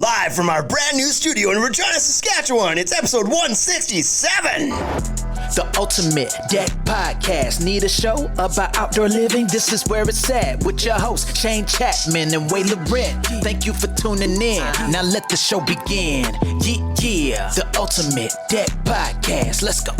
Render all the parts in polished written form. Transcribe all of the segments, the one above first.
Live from our brand new studio in Regina, Saskatchewan, it's episode 167. The Ultimate Deck Podcast. Need a show about outdoor living? This is where it's at. With your hosts, Shane Chapman and Way Laurent. Thank you for tuning in. Now let the show begin. Yeah. The Ultimate Deck Podcast. Let's go.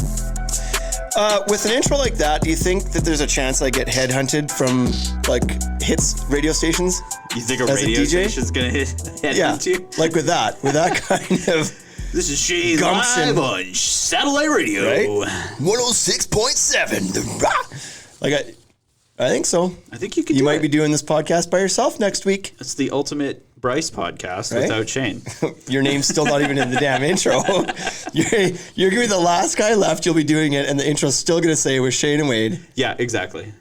With an intro like that, do you think that there's a chance I get headhunted from, like, hits radio stations? You think a As a radio DJ? station's gonna headhunt you? Like with that kind of This is Shane gumption. live on satellite radio. Right? 106.7. Like, I think so. I think you could. You might be doing this podcast by yourself next week. It's the Ultimate Bryce podcast Right? without Shane. Your name's still not even in the damn intro. You're gonna be the last guy left. You'll be doing it, and the intro's still gonna say it was Shane and Wade, Yeah, exactly.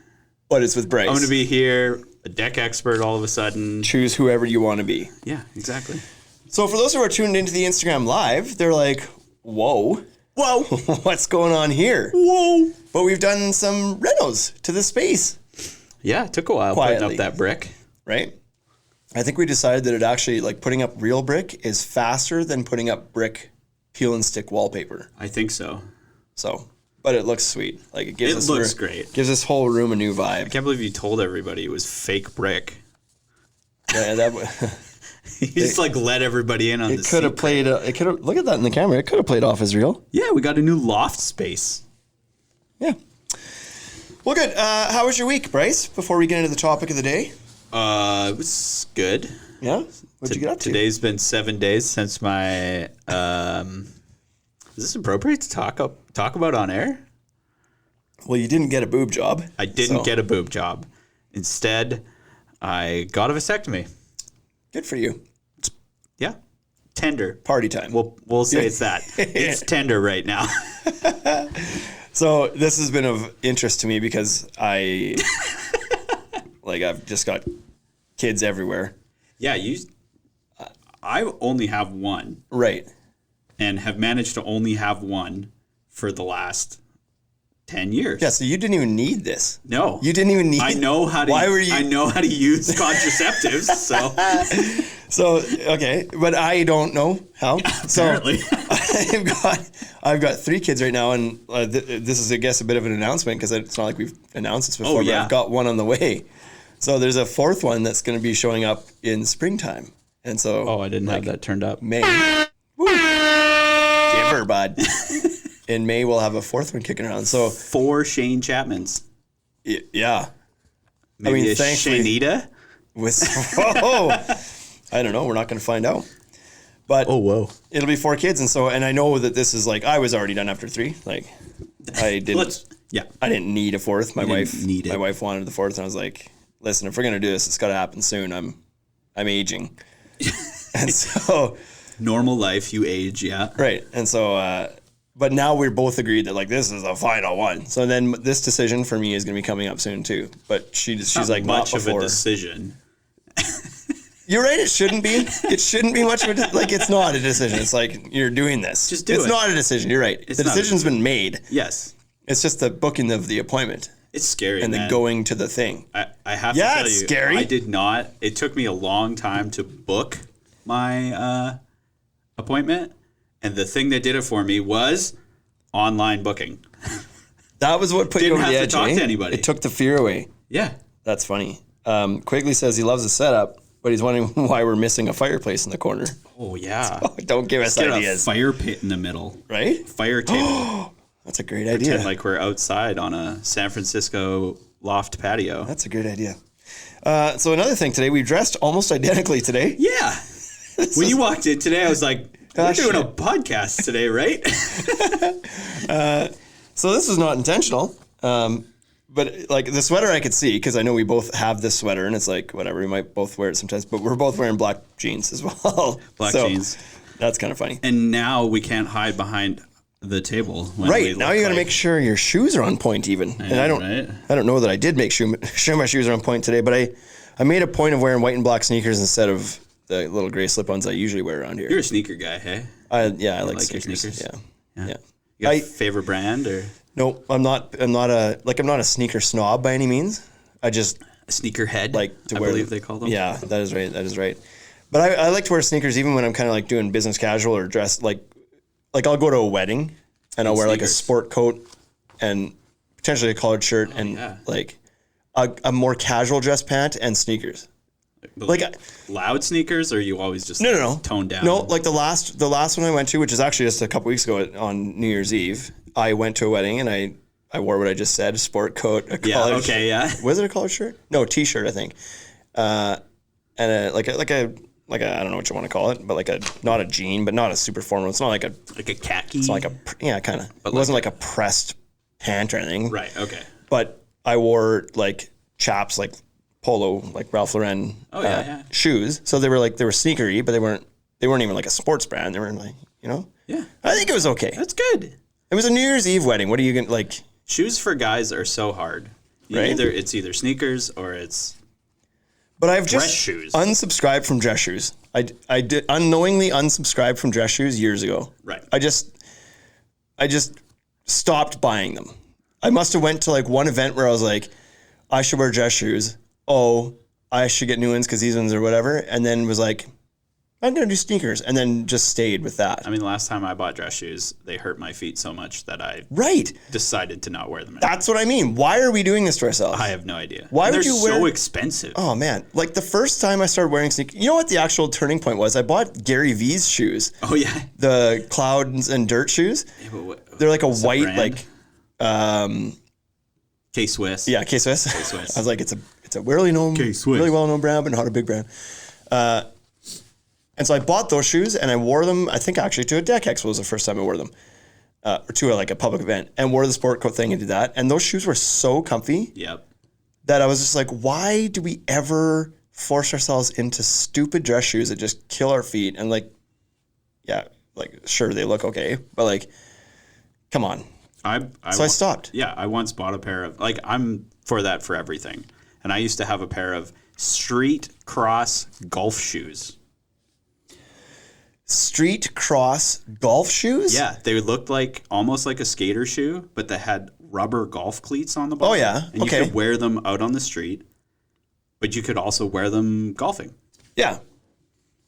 but it's with Bryce. I'm gonna be here, a deck expert all of a sudden. Choose whoever you want to be. Yeah, exactly. So for those who are tuned into the Instagram Live, they're like, whoa, what's going on here? Whoa. But we've done some renos to the space, Yeah, it took a while Quietly. putting up that brick. right? I think we decided that it actually, like, putting up real brick is faster than putting up brick peel and stick wallpaper. I think so. So, but it looks sweet. Like, it gives It us looks great. Gives this whole room a new I vibe. can't believe you told everybody it was fake brick. Yeah, that You just like let everybody in on it the could have secret. played. It could have. Look at that in the camera. It could have played off as real. Yeah, we got a new loft space. Yeah. Well, good. How was your week, Bryce? Before we get into the topic of the day. It was good. Yeah. What'd you get up to? Today's been 7 days since my. Is this appropriate to talk about on air? Well, you didn't get a boob job. I didn't so get a boob job. Instead, I got a vasectomy. Good for you. Yeah, tender. Party time. We'll say it's that. It's tender right now. So this has been of interest to me because I've just got kids everywhere. Yeah, I only have one, Right. and have managed to only have one for the last 10 years. Yeah. So you didn't even need this. No. You didn't even need. I know how to. Why were you? I know how to use contraceptives. So So okay, but I don't know how. apparently, So I've got 3 kids right now, and this is, I guess, a bit of an announcement because it's not like we've announced this before. Oh, yeah. But I've got one on the way. So there's a 4th one that's going to be showing up in springtime, and so I didn't have that turned up. May. Woo. Give her, bud. In May we'll have a 4th one kicking around. So 4 Shane Chapmans. yeah, Maybe a thankfully- Shaneita. with I don't know. We're not going to find out. But Whoa. it'll be 4 kids, and I know that this is like I was already done after 3. Like I didn't. I didn't need a 4th. My wife wanted the 4th, and I was like, "Listen, if we're gonna do this, it's got to happen soon. I'm aging." And so Normal life, you age, yeah. right, and so but now we're both agreed that like this is the final one. So then this decision for me is gonna be coming up soon too. But she's like much not of before. a decision. You're right. It shouldn't be. It shouldn't be much of a like. It's not a decision. It's like you're doing this. Just do it's it. not a decision. You're right. It's the not a decision's been made. Yes, It's just the booking of the appointment it's scary, and man. then going to the thing. I have Yeah, to tell it's you, scary. I did not. It took me a long time to book my appointment, and the thing that did it for me was online booking. That was what put you Didn't over the have edge. to talk eh? to anybody. It took the fear away. Yeah, That's funny. Quigley says he loves the setup, but he's wondering why we're missing a fireplace in the corner. oh yeah. Don't give us Get a ideas. fire pit in the middle. Right? Fire table. That's a great idea. Pretend like we're outside on a San Francisco loft patio. That's a great idea. So another thing today, we dressed almost identically today. Yeah. When you walked in today, I was like, we're Gosh, doing a shit. podcast today, right? So this was not intentional. But like the sweater I could see, because I know we both have this sweater and it's like, whatever, we might both wear it sometimes, but we're both wearing black jeans as well. Black So jeans. That's kind of funny. And now we can't hide behind the table. When we Right. Now look you got to like- make sure your shoes are on point even. And I don't know that I did make sure my shoes are on point today, but I made a point of wearing white and black sneakers instead of the little gray slip-ons I usually wear around here. You're a sneaker guy, hey? I like like your sneakers. sneakers? Yeah. You got a favorite brand or No, I'm not a sneaker snob by any means. I just a sneaker head? like to I wear. believe they call them. Yeah, that is right. But I like to wear sneakers even when I'm kind of like doing business casual or dressed like I'll go to a wedding and I'll wear like a sport coat and potentially a collared shirt like a more casual dress pant and sneakers. Like loud sneakers, or you always just no toned down? No, like the last one I went to, which is actually just a couple weeks ago on New Year's Eve. I went to a wedding and I wore what I just said: a sport coat, a collared shirt. Was it a collared shirt? No, t-shirt, I think. And like a I don't know what you want to call it, but like not a jean, but not a super formal. It's not like a khaki. It's not like kind of. It wasn't like a pressed pant or anything. Right. Okay. But I wore like chaps, like polo, like Ralph Lauren shoes. So they were sneakery, but they weren't even like a sports brand. They were like, Yeah. I think it was okay. That's good. It was a New Year's Eve wedding. What are you gonna like? Shoes for guys are so hard. Right? It's either sneakers or it's. But I've just shoes. unsubscribed from dress shoes. I did unknowingly unsubscribe from dress shoes years ago. Right. I just stopped buying them. I must have went to like one event where I was like, I should wear dress shoes. Oh, I should get new ones because these ones are whatever. And then was like, I'm going to do sneakers. And then just stayed with that. I mean, last time I bought dress shoes, they hurt my feet so much that I decided to not wear them anymore. That's what I mean. Why are we doing this to ourselves? I have no idea. Why would you wear? They're so expensive. Oh, man. Like the first time I started wearing sneakers, you know what the actual turning point was? I bought Gary V's shoes. Oh, yeah. The clouds and dirt shoes. Yeah, but they're like a white, like... K-Swiss. Yeah, K-Swiss. I was like, it's a really well-known brand, but not a big brand. And so I bought those shoes and I wore them, I think actually to a Deck Expo was the first time I wore them. Or to like a public event, and wore the sport coat thing and did that. And those shoes were so comfy. Yep. That I was just like, why do we ever force ourselves into stupid dress shoes that just kill our feet? And like, yeah, like sure they look okay, but like, come on. So I stopped. Yeah, I once bought a pair of, like, I'm for that for everything. And I used to have a pair of street cross golf shoes. Street cross golf shoes? Yeah, they looked like almost like a skater shoe, but they had rubber golf cleats on the bottom. Oh, yeah. And you could wear them out on the street, but you could also wear them golfing. Yeah.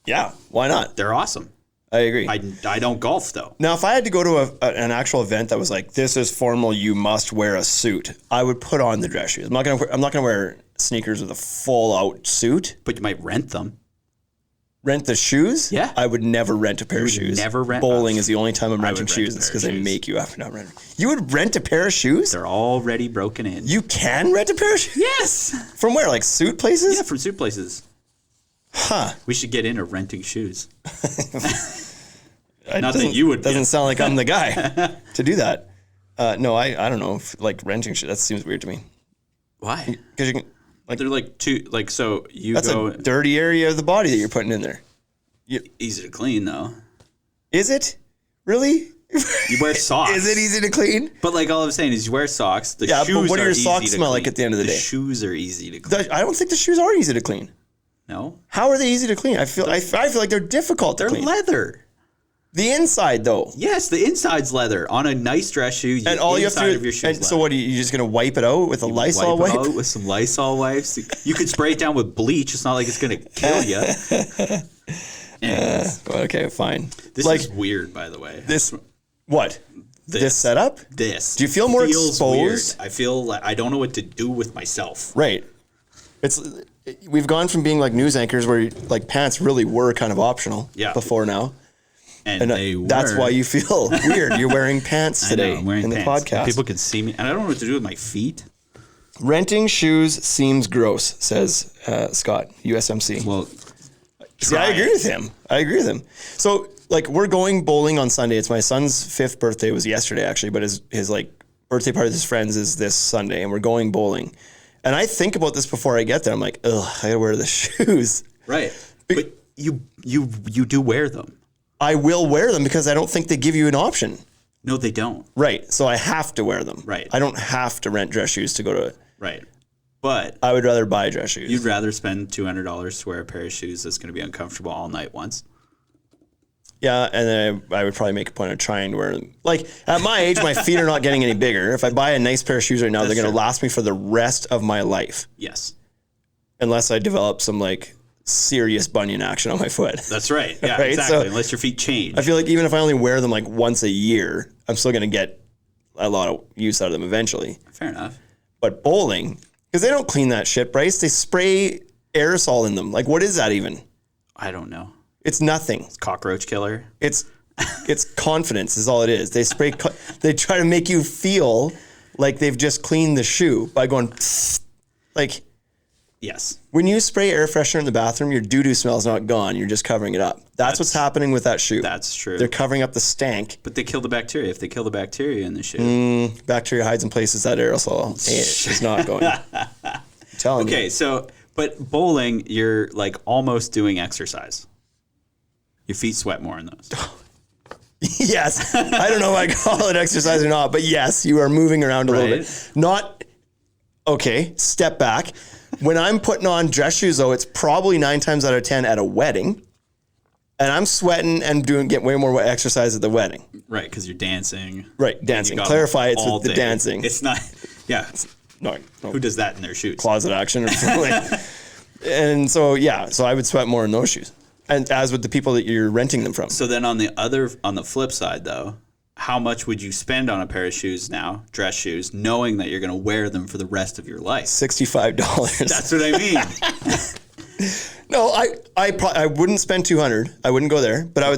Yeah, why not? They're awesome. I agree. I don't golf though. Now, if I had to go to an actual event that was like, this is formal, you must wear a suit, I would put on the dress shoes. I'm not gonna wear sneakers with a full out suit. But you might rent them. Rent the shoes? Yeah. I would never rent a pair of shoes. Never rent. Bowling is the only time I'm renting shoes. It's because they make you have to not rent. You would rent a pair of shoes? They're already broken in. You can rent a pair of shoes? Yes. From where? Like suit places? Yeah, from suit places. Huh. We should get into renting shoes. Not that you would. Doesn't sound like I'm the guy to do that. No, I don't know. Like renting shoes, that seems weird to me. Why? Because you can. Like they're like so you that's go. That's a dirty area of the body that you're putting in there. Easy to clean though. Is it? Really? You wear socks. Is it easy to clean? But like all I'm saying is you wear socks. The shoes but what do your socks smell clean. like at the end of the day? The shoes are easy to clean. I don't think the shoes are easy to clean. No. How are they easy to clean? I feel like they're difficult to clean. They're leather. The inside, though. Yes, the inside's leather. On a nice dress shoe, and all you have to do, of your shoe. So what? Are you just gonna wipe it out with a Lysol wipe? Wipe it out with some Lysol wipes. You could spray it down with bleach. It's not like it's gonna kill you. Okay, fine. This is weird, by the way. This setup? This. Do you feel more exposed? Weird. I feel like I don't know what to do with myself. Right. We've gone from being like news anchors where like pants really were kind of optional before now. And that's why you feel weird. You're wearing pants today I'm wearing in pants. the podcast. People can see me, and I don't know what to do with my feet. Renting shoes seems gross, says Scott, USMC. Well, see, I agree with him. So, like, we're going bowling on Sunday. It's my son's 5th birthday. It was yesterday, actually, but his like birthday party with his friends is this Sunday, and we're going bowling. And I think about this before I get there. I'm like, ugh, I gotta wear the shoes. Right, but you do wear them. I will wear them because I don't think they give you an option. No, they don't. Right. So I have to wear them. Right. I don't have to rent dress shoes to go to it. Right. But I would rather buy dress shoes. You'd rather spend $200 to wear a pair of shoes that's going to be uncomfortable all night once. Yeah, and then I would probably make a point of trying to wear them. Like, at my age, my feet are not getting any bigger. If I buy a nice pair of shoes right now, they're going to last me for the rest of my life. Yes. Unless I develop some, like, serious bunion action on my foot. That's right. Yeah, right? exactly. So unless your feet change. I feel like even if I only wear them like once a year, I'm still going to get a lot of use out of them eventually. Fair enough. But bowling, because they don't clean that shit, Bryce. They spray aerosol in them. Like, what is that even? I don't know. It's nothing. It's cockroach killer. It's confidence is all it is. They spray. They try to make you feel like they've just cleaned the shoe by going like. Yes. When you spray air freshener in the bathroom, your doo-doo smell is not gone. You're just covering it up. That's what's happening with that shoe. That's true. They're covering up the stank. But they kill the bacteria. If they kill the bacteria in the shoe. Bacteria hides in places that aerosol is not going. I'm telling you. Okay, so, but bowling, you're like almost doing exercise. Your feet sweat more in those. Yes. I don't know if I call it exercise or not, but yes, you are moving around a little bit. Not, okay, step back. When I'm putting on dress shoes, though, it's probably 9 times out of 10 at a wedding, and I'm sweating and getting way more exercise at the wedding. Right, because you're dancing. Right, dancing. Clarify it's with the dancing. It's not, yeah. No. Who does that in their shoes? Closet action or something. And so, yeah, so I would sweat more in those shoes, and as with the people that you're renting them from. So then on the flip side, though, how much would you spend on a pair of shoes now, dress shoes, knowing that you're going to wear them for the rest of your life? $65. That's what I mean. No, I wouldn't spend $200. I wouldn't go there, but I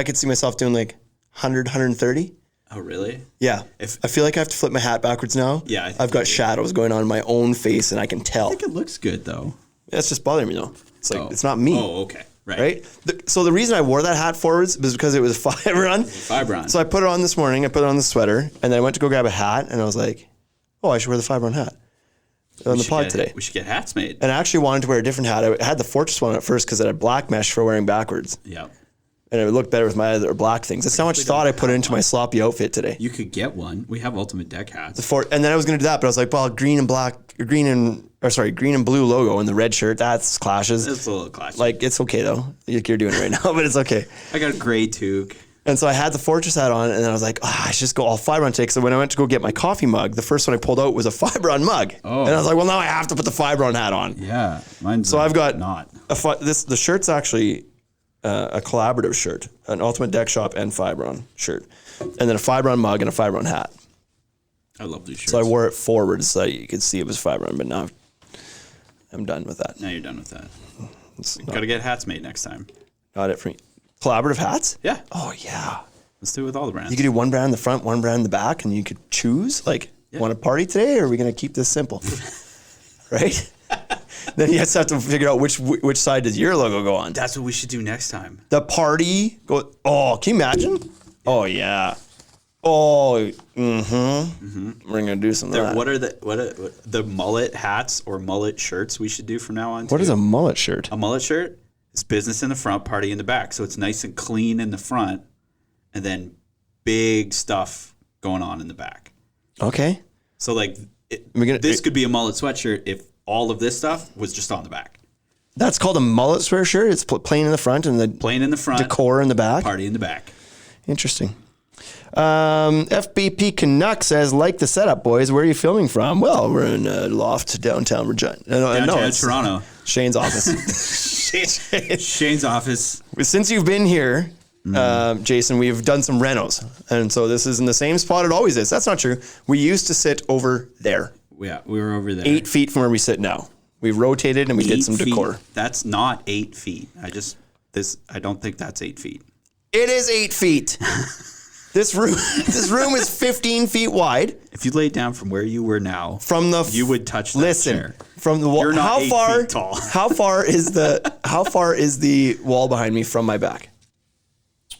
could see myself doing like $100, $130. Oh, really? Yeah. I feel like I have to flip my hat backwards now. Yeah. I've got shadows going on in my own face, and I can tell. I think it looks good, though. That's just bothering me, though. It's like, it's not me. Oh, okay. Right. So the reason I wore that hat forwards was because it was Fiberon. Fiberon. So I put it on this morning. I put it on the sweater, and then I went to go grab a hat, and I was like, oh, I should wear the Fiberon hat on the pod today. We should get hats made. And I actually wanted to wear a different hat. I had the Fortress one at first because it had black mesh for wearing backwards. Yeah. And it would look better with my other black things. That's how much thought I put into my sloppy outfit today. You could get one. We have Ultimate Deck hats. And then I was going to do that, but I was like, well, green and blue logo and the red shirt, that's clashes. It's a little clashing. Like, it's okay though. You're doing it right now, but it's okay. I got a gray toque. And so I had the Fortress hat on, and then I was like, I should just go all Fiberon today. So when I went to go get my coffee mug, the first one I pulled out was a Fiberon mug. Oh. And I was like, well, now I have to put the Fiberon hat on. Yeah. Mine's so I've got not. The shirt's actually a collaborative shirt, an Ultimate Deck Shop and Fiberon shirt, and then a Fiberon mug and a Fiberon hat. I love these shirts. So I wore it forward so you could see it was Fiberon, but now I'm done with that. Now you're done with that. Got to get hats made next time. Not it for me. Collaborative hats? Yeah. Oh, yeah. Let's do it with all the brands. You could do one brand in the front, one brand in the back, and you could choose, like, want to party today, or are we going to keep this simple? Right? Then you just have to figure out which side does your logo go on. That's what we should do next time. The party go. Oh, can you imagine? Yeah. Oh yeah. Oh, We're gonna do some of that. What are the mullet hats or mullet shirts we should do from now on? What is a mullet shirt? A mullet shirt is business in the front, party in the back. So it's nice and clean in the front, and then big stuff going on in the back. Okay. So like this could be a mullet sweatshirt if all of this stuff was just on the back. That's called a mullet sweatshirt. It's plain in the front and the decor in the back. Party in the back. Interesting. FBP Canuck says, like the setup, boys. Where are you filming from? Well, we're in a loft downtown Regina. Downtown Toronto. Shane's office. Shane's office. Since you've been here, Jason, we've done some renos. And so this is in the same spot it always is. That's not true. We used to sit over there. Yeah, we were over there. 8 feet from where we sit now. We rotated and we did some decor. That's not 8 feet. I don't think that's 8 feet. It is 8 feet. This room is 15 feet wide. If you laid down from where you were now, you would touch that chair. From the wall. You're not 8 feet tall. How far is the wall behind me from my back?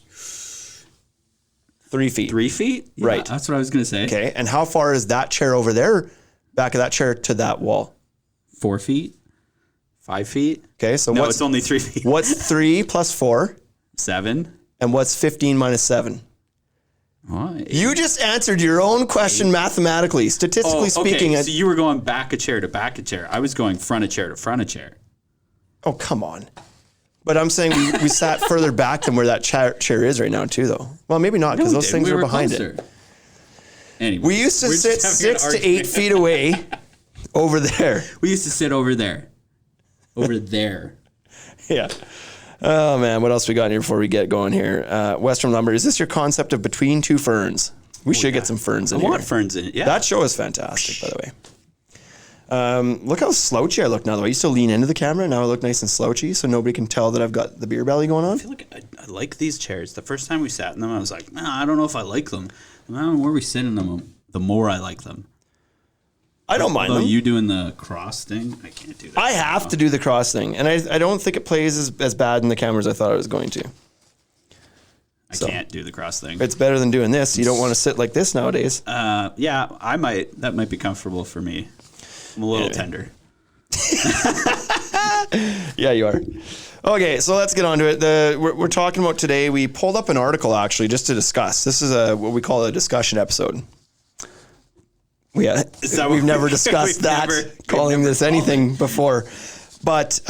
3 feet. 3 feet? Yeah, right. That's what I was going to say. Okay. And how far is that chair over there, back of that chair, to that wall? 4 feet? 5 feet? Okay. So it's only 3 feet. What's 3 plus 4? 7. And what's 15 minus 7? You just answered your own question mathematically. Statistically speaking. So you were going back a chair to back a chair. I was going front a chair to front a chair. Oh, come on. But I'm saying we sat further back than where that chair is right now, too, though. Well, maybe not, because those things were behind it. Anyway, we used to sit 6 to 8 feet away over there. We used to sit over there. over there. Yeah. Oh, man. What else we got here before we get going here? Western Lumber. Is this your concept of between two ferns? We should get some ferns in here. I want ferns in it, yeah. That show is fantastic, by the way. Look how slouchy I look now, though. I used to lean into the camera. Now I look nice and slouchy, so nobody can tell that I've got the beer belly going on. I feel like I like these chairs. The first time we sat in them, I was like, I don't know if I like them. And the more we sit in them, the more I like them. I don't mind them. You doing the cross thing? I can't do that. I have to do the cross thing, and I don't think it plays as bad in the camera as I thought it was going to. I can't do the cross thing. It's better than doing this. You don't want to sit like this nowadays. Yeah, I might. That might be comfortable for me. I'm a little tender. Yeah, you are. Okay, so let's get on to it. We're talking about today. We pulled up an article actually just to discuss. This is what we call a discussion episode. We've never discussed calling this anything before. But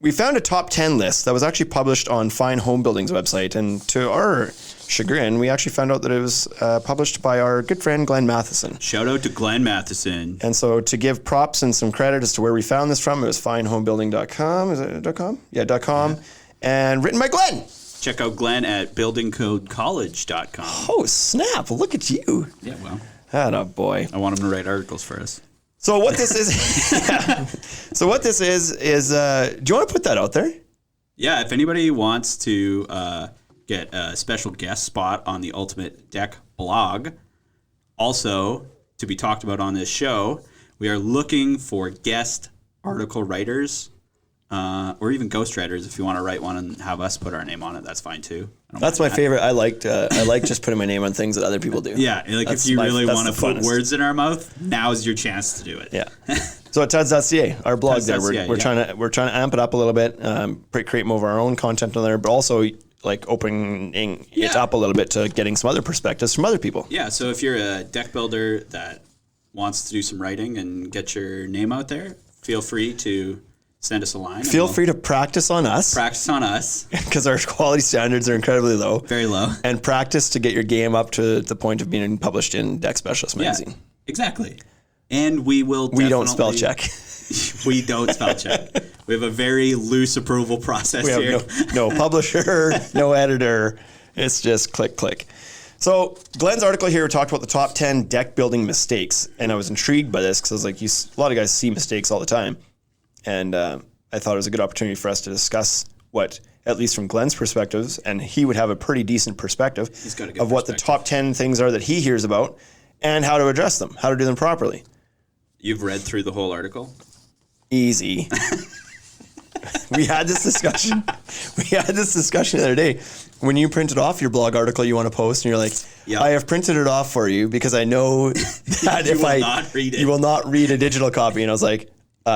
we found a top 10 list that was actually published on Fine Home Building's website. And to our chagrin, we actually found out that it was published by our good friend Glenn Matheson. Shout out to Glenn Matheson. And so to give props and some credit as to where we found this from, it was finehomebuilding.com. Is it .com? Yeah, .com. Yeah. And written by Glenn. Check out Glenn at buildingcodecollege.com. Oh, snap. Look at you. Yeah, well. Atta boy. I want him to write articles for us. So what this is, So what this is do you want to put that out there? Yeah, if anybody wants to get a special guest spot on the Ultimate Deck blog, also to be talked about on this show, we are looking for guest article writers or even ghostwriters. If you want to write one and have us put our name on it, that's fine too. That's my favorite. I like just putting my name on things that other people do. Yeah, like if you really want to put words in our mouth, now's your chance to do it. Yeah. So at tuds.ca, our blog there, we're trying to amp it up a little bit, create more of our own content on there, but also like opening it up a little bit to getting some other perspectives from other people. Yeah. So if you're a deck builder that wants to do some writing and get your name out there, feel free to send us a line. Feel free to practice on us. Practice on us. Because our quality standards are incredibly low. Very low. And practice to get your game up to the point of being published in Deck Specialist magazine. Yeah, exactly. And we will We don't spell check. We don't spell check. We have a very loose approval process here. No publisher, no editor. It's just click, click. So Glenn's article here talked about the top 10 deck building mistakes. And I was intrigued by this because I was like, a lot of guys see mistakes all the time. And I thought it was a good opportunity for us to discuss what, at least from Glenn's perspectives, and he would have a pretty decent perspective of what the top 10 things are that he hears about and how to address them, how to do them properly. You've read through the whole article? Easy. We had this discussion. The other day. When you printed off your blog article you want to post, and you're like, I have printed it off for you because I know that you will not read a digital copy. And I was like,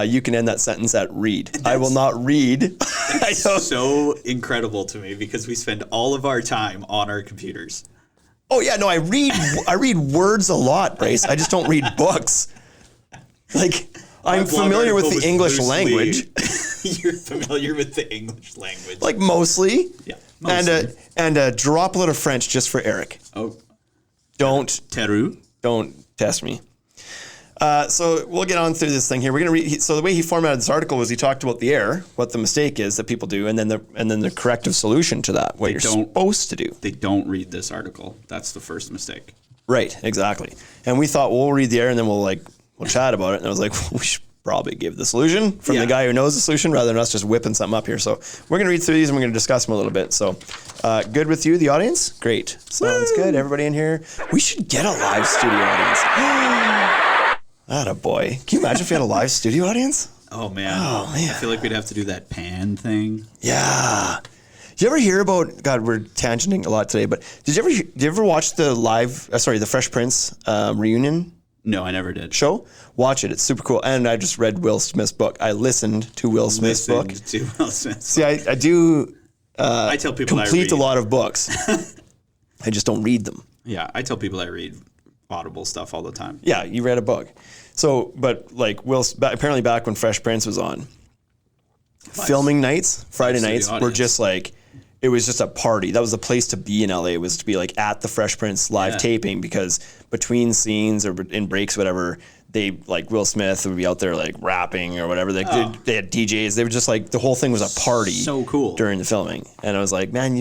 you can end that sentence at read. I will not read. It's so incredible to me because we spend all of our time on our computers. Oh yeah, no, I read words a lot, Bryce. I just don't read books. Like, I'm familiar with the English language. You're familiar with the English language. Like mostly. Yeah. Mostly. And a droplet of French just for Eric. Oh. Don't test me. So we'll get on through this thing here. We're gonna read. So the way he formatted this article was he talked about the error, what the mistake is that people do, and then the corrective solution to that, what you're supposed to do. They don't read this article. That's the first mistake. Right, exactly. And we thought we'll read the error and then we'll chat about it. And I was like, we should probably give the solution from the guy who knows the solution rather than us just whipping something up here. So we're gonna read through these and we're gonna discuss them a little bit. So good with you, the audience? Great. Sounds good. Everybody in here. We should get a live studio audience. Attaboy. Can you imagine if we had a live studio audience? Oh man. I feel like we'd have to do that pan thing. Yeah. Did you ever hear about, God, we're tangenting a lot today, but did you ever watch the the Fresh Prince reunion? No, I never did. Show? Watch it. It's super cool. And I just read Will Smith's book. I listened to Will Smith's book. See, I do I tell people complete a lot of books. I just don't read them. Yeah, I tell people I read Audible stuff all the time. Yeah, you read a book. So, but like apparently back when Fresh Prince was on, filming nights, Friday nights, were just like, it was just a party. That was the place to be in LA, was to be like at the Fresh Prince live taping, because between scenes or in breaks, whatever, they like Will Smith would be out there like rapping or whatever. They had DJs. They were just like, the whole thing was a party. So cool. During the filming. And I was like, man,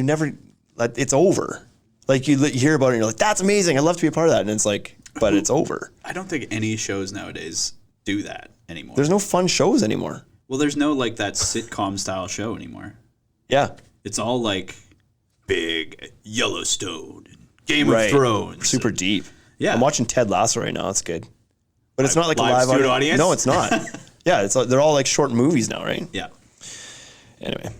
it's over. Like you hear about it and you're like, that's amazing. I'd love to be a part of that. And it's like, but it's over. I don't think any shows nowadays do that anymore. There's no fun shows anymore. Well, there's no like that sitcom style show anymore. Yeah. It's all like big Yellowstone, Game of Thrones. Super deep. Yeah. I'm watching Ted Lasso right now. It's good. But it's not like a live audience. No, it's not. Yeah, they're all like short movies now, right? Yeah. Anyway.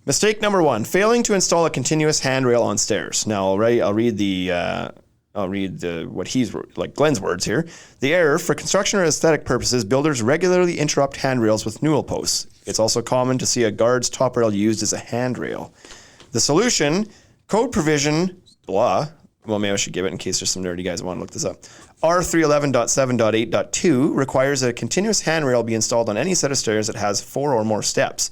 Mistake number 1, failing to install a continuous handrail on stairs. Now, I'll read what he's like Glenn's words here. The error: for construction or aesthetic purposes, builders regularly interrupt handrails with newel posts. It's also common to see a guard's top rail used as a handrail. The solution: code provision blah. Well, maybe I should give it in case there's some nerdy guys who want to look this up. R311.7.8.2 requires a continuous handrail be installed on any set of stairs that has 4 or more steps.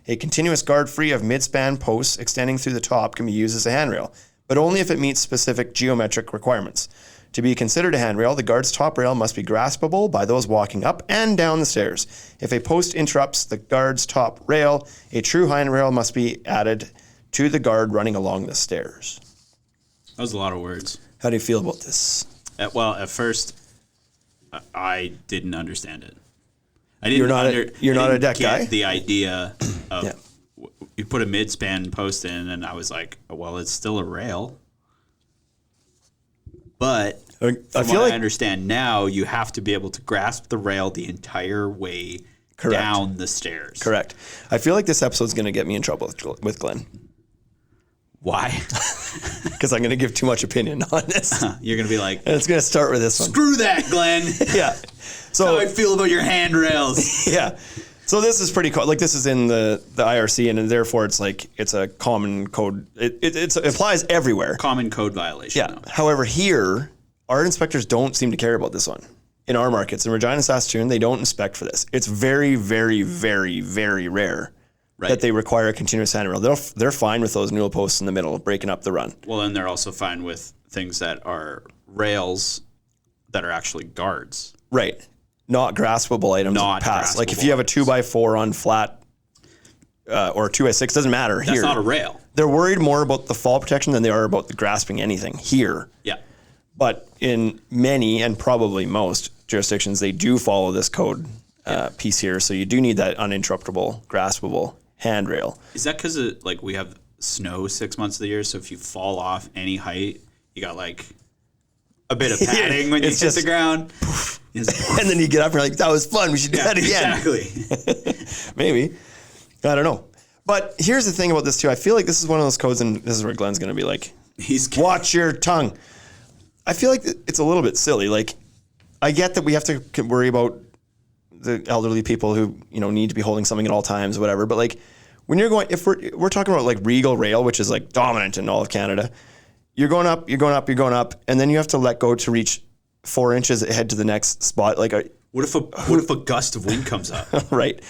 A continuous guard free of mid-span posts extending through the top can be used as a handrail, but only if it meets specific geometric requirements. To be considered a handrail, the guard's top rail must be graspable by those walking up and down the stairs. If a post interrupts the guard's top rail, a true handrail must be added to the guard running along the stairs. That was a lot of words. How do you feel about this? At first, I didn't understand it. You're not a deck guy? The idea of you put a mid-span post in, and I was like, well, it's still a rail. But I understand now, you have to be able to grasp the rail the entire way down the stairs. Correct. I feel like this episode's going to get me in trouble with Glenn. Why? Because I'm going to give too much opinion on this. You're going to be like... And it's going to start with this one. Screw that, Glenn. Yeah. So how I feel about your handrails. Yeah. So this is pretty cool. Like, this is in the IRC, and therefore it's like, it's a common code. It applies everywhere. Common code violation. Yeah. Though. However, here, our inspectors don't seem to care about this one. In our markets, in Regina, Saskatchewan, they don't inspect for this. It's very, very, very, very rare that they require a continuous handrail. They're fine with those newel posts in the middle, breaking up the run. Well, and they're also fine with things that are rails that are actually guards. Right. Not graspable items. Not pass. Like if you have a 2x4 on flat or a 2x6, doesn't matter. That's not a rail. They're worried more about the fall protection than they are about the grasping anything here. Yeah. But in many and probably most jurisdictions, they do follow this code piece here. So you do need that uninterruptible, graspable handrail. Is that because like we have snow 6 months of the year? So if you fall off any height, you got like a bit of padding when you hit the ground. And then you get up and you're like, that was fun. We should do that again. Exactly. Maybe. I don't know. But here's the thing about this too. I feel like this is one of those codes, and this is where Glenn's going to be like, watch your tongue. I feel like it's a little bit silly. Like, I get that we have to worry about the elderly people who, need to be holding something at all times or whatever. But like, when you're going, if we're talking about like Regal Rail, which is like dominant in all of Canada, you're going up, and then you have to let go to reach 4 inches ahead to the next spot. Like, what if a gust of wind comes up? Right.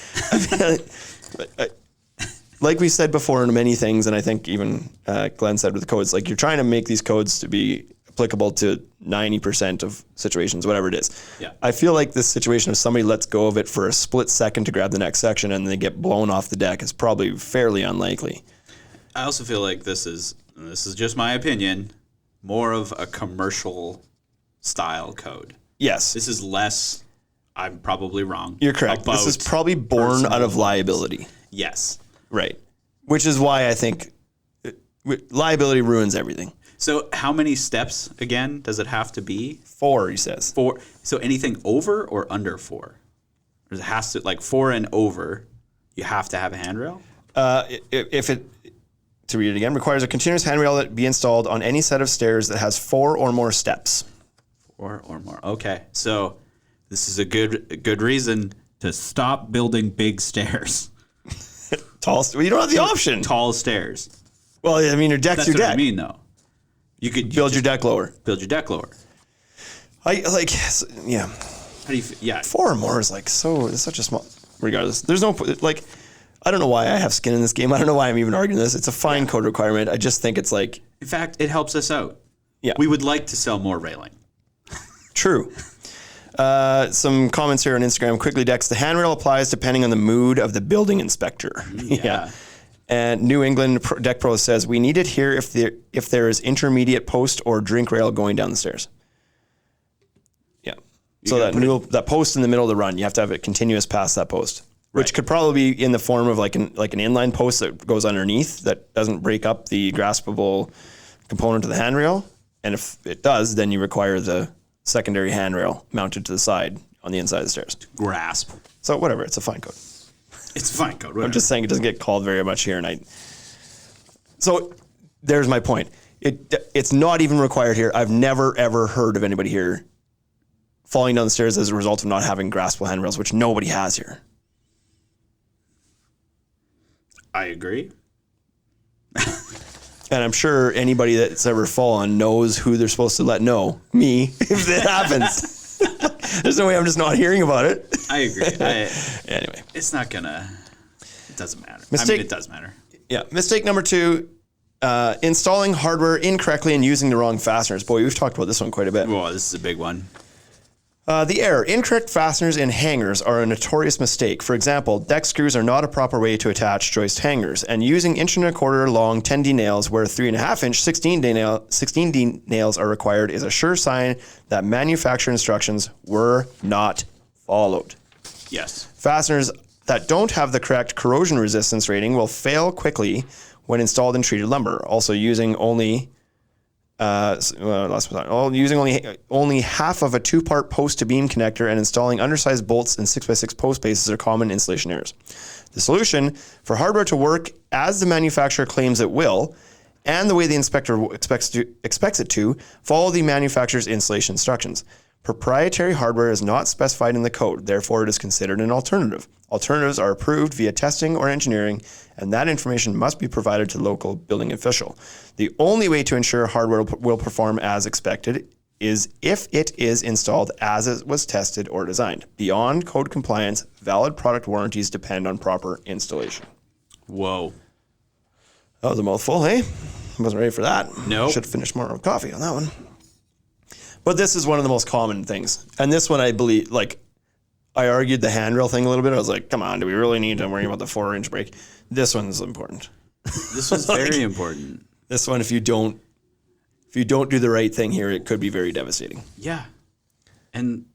Like we said before in many things, and I think even Glenn said with the codes, like you're trying to make these codes to be applicable to 90% of situations, whatever it is. Yeah. I feel like this situation, if somebody lets go of it for a split second to grab the next section and they get blown off the deck, is probably fairly unlikely. I also feel like this is just my opinion, more of a commercial style code. Yes. This is less, I'm probably wrong. You're correct. This is probably born out of liability. Yes. Right. Which is why I think liability ruins everything. So how many steps, again, does it have to be? 4, he says. 4. So anything over or under 4? Or it has to, like 4 and over, you have to have a handrail? To read it again, requires a continuous handrail that be installed on any set of stairs that has 4 or more steps. 4 or more. Okay. So this is a good reason to stop building big stairs. Well, you don't have the option. Tall stairs. Well, I mean, your deck's your deck. That's what I mean, though. You could build your deck lower. Build your deck lower. Yeah. How do you feel? Yeah. 4 or more is like it's such a small. Regardless, there's no like. I don't know why I have skin in this game. I don't know why I'm even arguing this. It's a fine code requirement. I just think it's like. In fact, it helps us out. Yeah. We would like to sell more railing. True. Some comments here on Instagram. Quickly Decks. The handrail applies depending on the mood of the building inspector. Yeah. And New England Deck Pro says, we need it here if there is intermediate post or drink rail going down the stairs. Yeah. So that post in the middle of the run, you have to have it continuous past that post, which could probably be in the form of like an inline post that goes underneath that doesn't break up the graspable component of the handrail. And if it does, then you require the secondary handrail mounted to the side on the inside of the stairs. Grasp. So whatever, it's a fine code. It's a fine code. Whatever. I'm just saying it doesn't get called very much here. So there's my point. It's not even required here. I've never, ever heard of anybody here falling down the stairs as a result of not having graspable handrails, which nobody has here. I agree. And I'm sure anybody that's ever fallen knows who they're supposed to let know. Me, if that happens. There's no way I'm just not hearing about it. I agree. Anyway. It's not gonna... It doesn't matter. It does matter. Yeah. Mistake number 2, installing hardware incorrectly and using the wrong fasteners. Boy, we've talked about this one quite a bit. Well, this is a big one. The error. Incorrect fasteners in hangers are a notorious mistake. For example, deck screws are not a proper way to attach joist hangers, and using 1.25-inch long 10D nails where 3.5-inch 16D nails are required is a sure sign that manufacturer instructions were not followed. Yes. Fasteners that don't have the correct corrosion resistance rating will fail quickly when installed in treated lumber. Also, using only only half of a 2-part post to beam connector and installing undersized bolts in 6x6 post bases are common installation errors. The solution for hardware to work as the manufacturer claims it will, and the way the inspector expects it to, follow the manufacturer's installation instructions. Proprietary hardware is not specified in the code, therefore it is considered an alternative. Alternatives are approved via testing or engineering, and that information must be provided to the local building official. The only way to ensure hardware will perform as expected is if it is installed as it was tested or designed. Beyond code compliance, valid product warranties depend on proper installation. Whoa. That was a mouthful, hey? Wasn't ready for that. No. Should have finished more coffee on that one. But this is one of the most common things. And this one, I believe, I argued the handrail thing a little bit. I was like, come on, do we really need to worry about the 4-inch break? This one's important. This one's very important. This one, if you don't do the right thing here, it could be very devastating. Yeah. And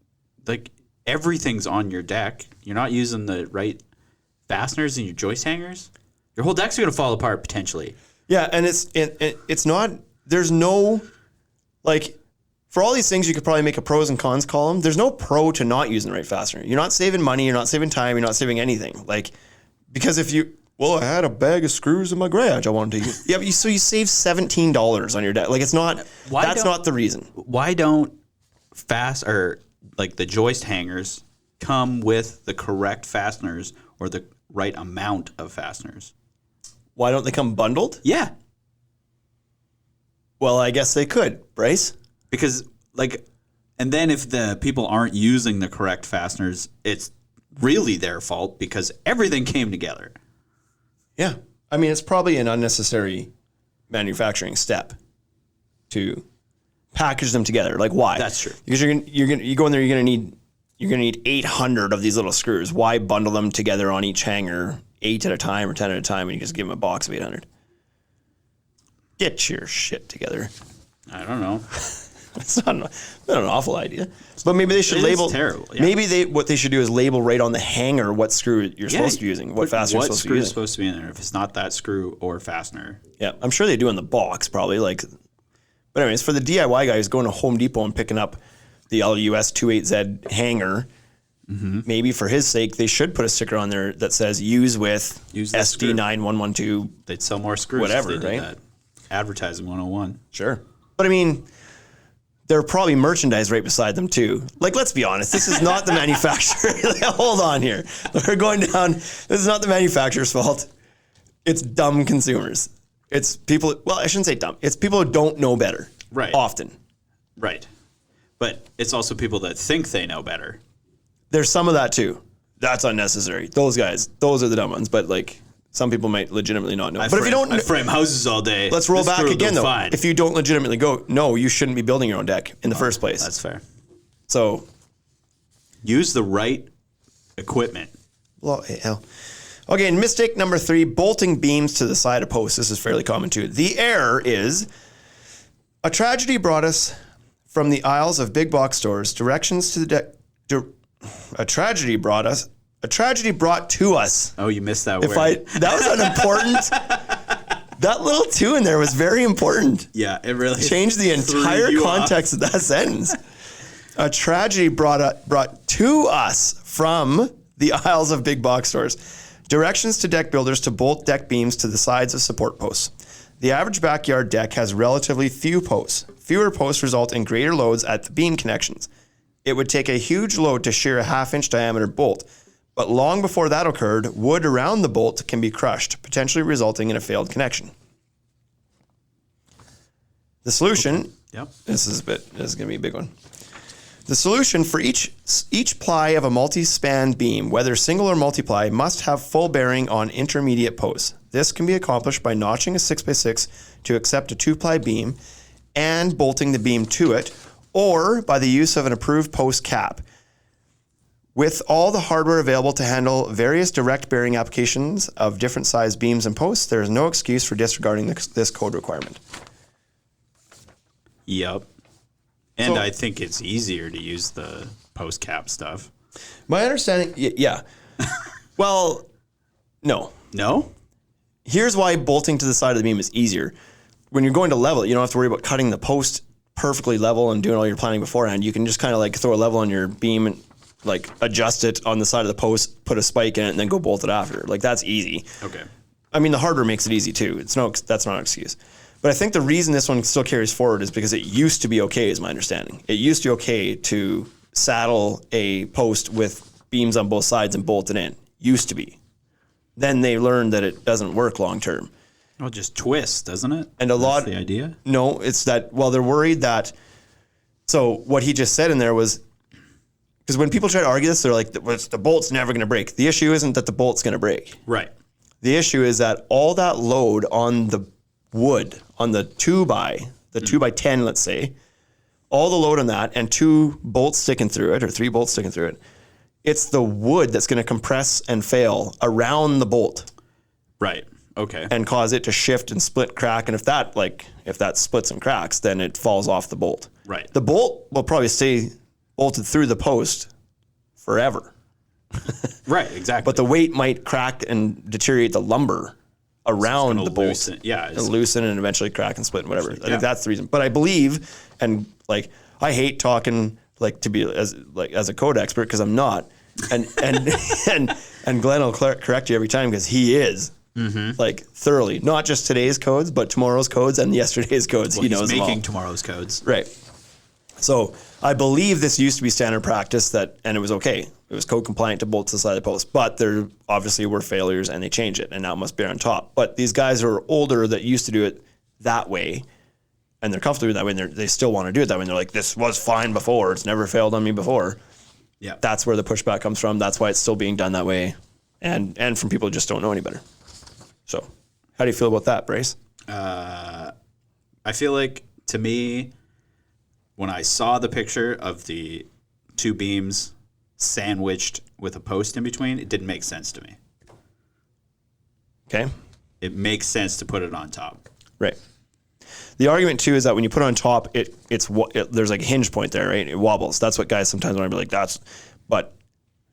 everything's on your deck. You're not using the right fasteners in your joist hangers. Your whole deck's going to fall apart potentially. Yeah, and it's not, there's no, for all these things, you could probably make a pros and cons column. There's no pro to not using the right fastener. You're not saving money. You're not saving time. You're not saving anything. Because if you, I had a bag of screws in my garage I wanted to use. Yeah, but so you save $17 on your deck. It's not, that's not the reason. Why don't the joist hangers come with the correct fasteners or the right amount of fasteners? Why don't they come bundled? Yeah. Well, I guess they could, Bryce. Because, and then if the people aren't using the correct fasteners, it's really their fault because everything came together. Yeah. I mean, it's probably an unnecessary manufacturing step to package them together. Why? That's true. Because you go in there, you're gonna need 800 of these little screws. Why bundle them together on each hanger 8 at a time or 10 at a time when you just give them a box of 800? Get your shit together. I don't know. It's not an awful idea, but maybe they should label. Terrible. Yeah. Maybe what they should do is label right on the hanger what screw you're supposed to be using, what fastener you're supposed to be using. What screw is supposed to be in there if it's not that screw or fastener. Yeah, I'm sure they do in the box probably. But anyways, for the DIY guy who's going to Home Depot and picking up the LUS 28Z hanger, maybe for his sake they should put a sticker on there that says use SD9112. They'd sell more screws. Whatever, if they did right? That. Advertising 101. Sure, but I mean, there are probably merchandise right beside them too. Let's be honest, this is not the manufacturer. Hold on here. We're going down. This is not the manufacturer's fault. It's dumb consumers. It's people, I shouldn't say dumb. It's people who don't know better. Right. Often. Right. But it's also people that think they know better. There's some of that too. That's unnecessary. Those guys, those are the dumb ones. But some people might legitimately not know. But if you don't, I frame houses all day. Let's roll back again, though. Fine. If you don't legitimately know, you shouldn't be building your own deck in the first place. That's fair. So, Use the right equipment. Well, hell. Okay, and mistake number 3, bolting beams to the side of posts. This is fairly common too. The error is, a tragedy brought us from the aisles of big box stores, directions to the deck. A tragedy brought to us. Oh, you missed that word. That was unimportant. That little 2 in there was very important. Yeah, it really changed the entire context of that sentence. A tragedy brought to us from the aisles of big box stores. Directions to deck builders to bolt deck beams to the sides of support posts. The average backyard deck has relatively few posts. Fewer posts result in greater loads at the beam connections. It would take a huge load to shear a 1/2-inch diameter bolt, but long before that occurred, wood around the bolt can be crushed, potentially resulting in a failed connection. The solution, Yep. This is going to be a big one. The solution for each ply of a multi-span beam, whether single or multiply, must have full bearing on intermediate posts. This can be accomplished by notching a 6x6 to accept a 2-ply beam and bolting the beam to it, or by the use of an approved post cap. With all the hardware available to handle various direct bearing applications of different size beams and posts, there is no excuse for disregarding this code requirement. Yep. And I think it's easier to use the post cap stuff. My understanding, yeah. Well, no. No? Here's why bolting to the side of the beam is easier. When you're going to level it, you don't have to worry about cutting the post perfectly level and doing all your planning beforehand. You can just kind of like throw a level on your beam and like adjust it on the side of the post, put a spike in it, and then go bolt it after. Like that's easy. Okay. I mean, the hardware makes it easy too. That's not an excuse. But I think the reason this one still carries forward is because it used to be okay, is my understanding. It used to be okay to saddle a post with beams on both sides and bolt it in. Used to be. Then they learned that it doesn't work long term. Well, it just twists, doesn't it? And That's the idea? No, it's that, well, they're worried that, so what he just said in there was, because when people try to argue this, they're like, the bolt's never going to break. The issue isn't that the bolt's going to break. Right. The issue is that all that load on the wood, on the 2x10, let's say, all the load on that and 2 bolts sticking through it or 3 bolts sticking through it, it's the wood that's going to compress and fail around the bolt. Right. Okay. And cause it to shift and split, crack. And if that splits and cracks, then it falls off the bolt. Right. The bolt will probably stay bolted through the post forever. Right, exactly. But the weight might crack and deteriorate the lumber around the bolt. Loosen, yeah. It'll loosen and eventually crack and split and whatever. I think that's the reason. But I believe, and like, I hate talking like to be as a code expert because I'm not. And Glenn will correct you every time because he is. Mm-hmm. Like thoroughly, not just today's codes, but tomorrow's codes and yesterday's codes. Well, he knows he's making them all. Tomorrow's codes. Right. So I believe this used to be standard practice and it was okay. It was code compliant to bolt to the side of the post, but there obviously were failures and they changed it and now it must bear on top. But these guys are older that used to do it that way and they're comfortable with that way and they still want to do it that way. And they're like, this was fine before. It's never failed on me before. Yeah. That's where the pushback comes from. That's why it's still being done that way. And from people who just don't know any better. So, how do you feel about that, Bryce? I feel like, to me, when I saw the picture of the 2 beams sandwiched with a post in between, it didn't make sense to me. Okay. It makes sense to put it on top. Right. The argument, too, is that when you put it on top, there's like a hinge point there, right? It wobbles. That's what guys sometimes want to be like, but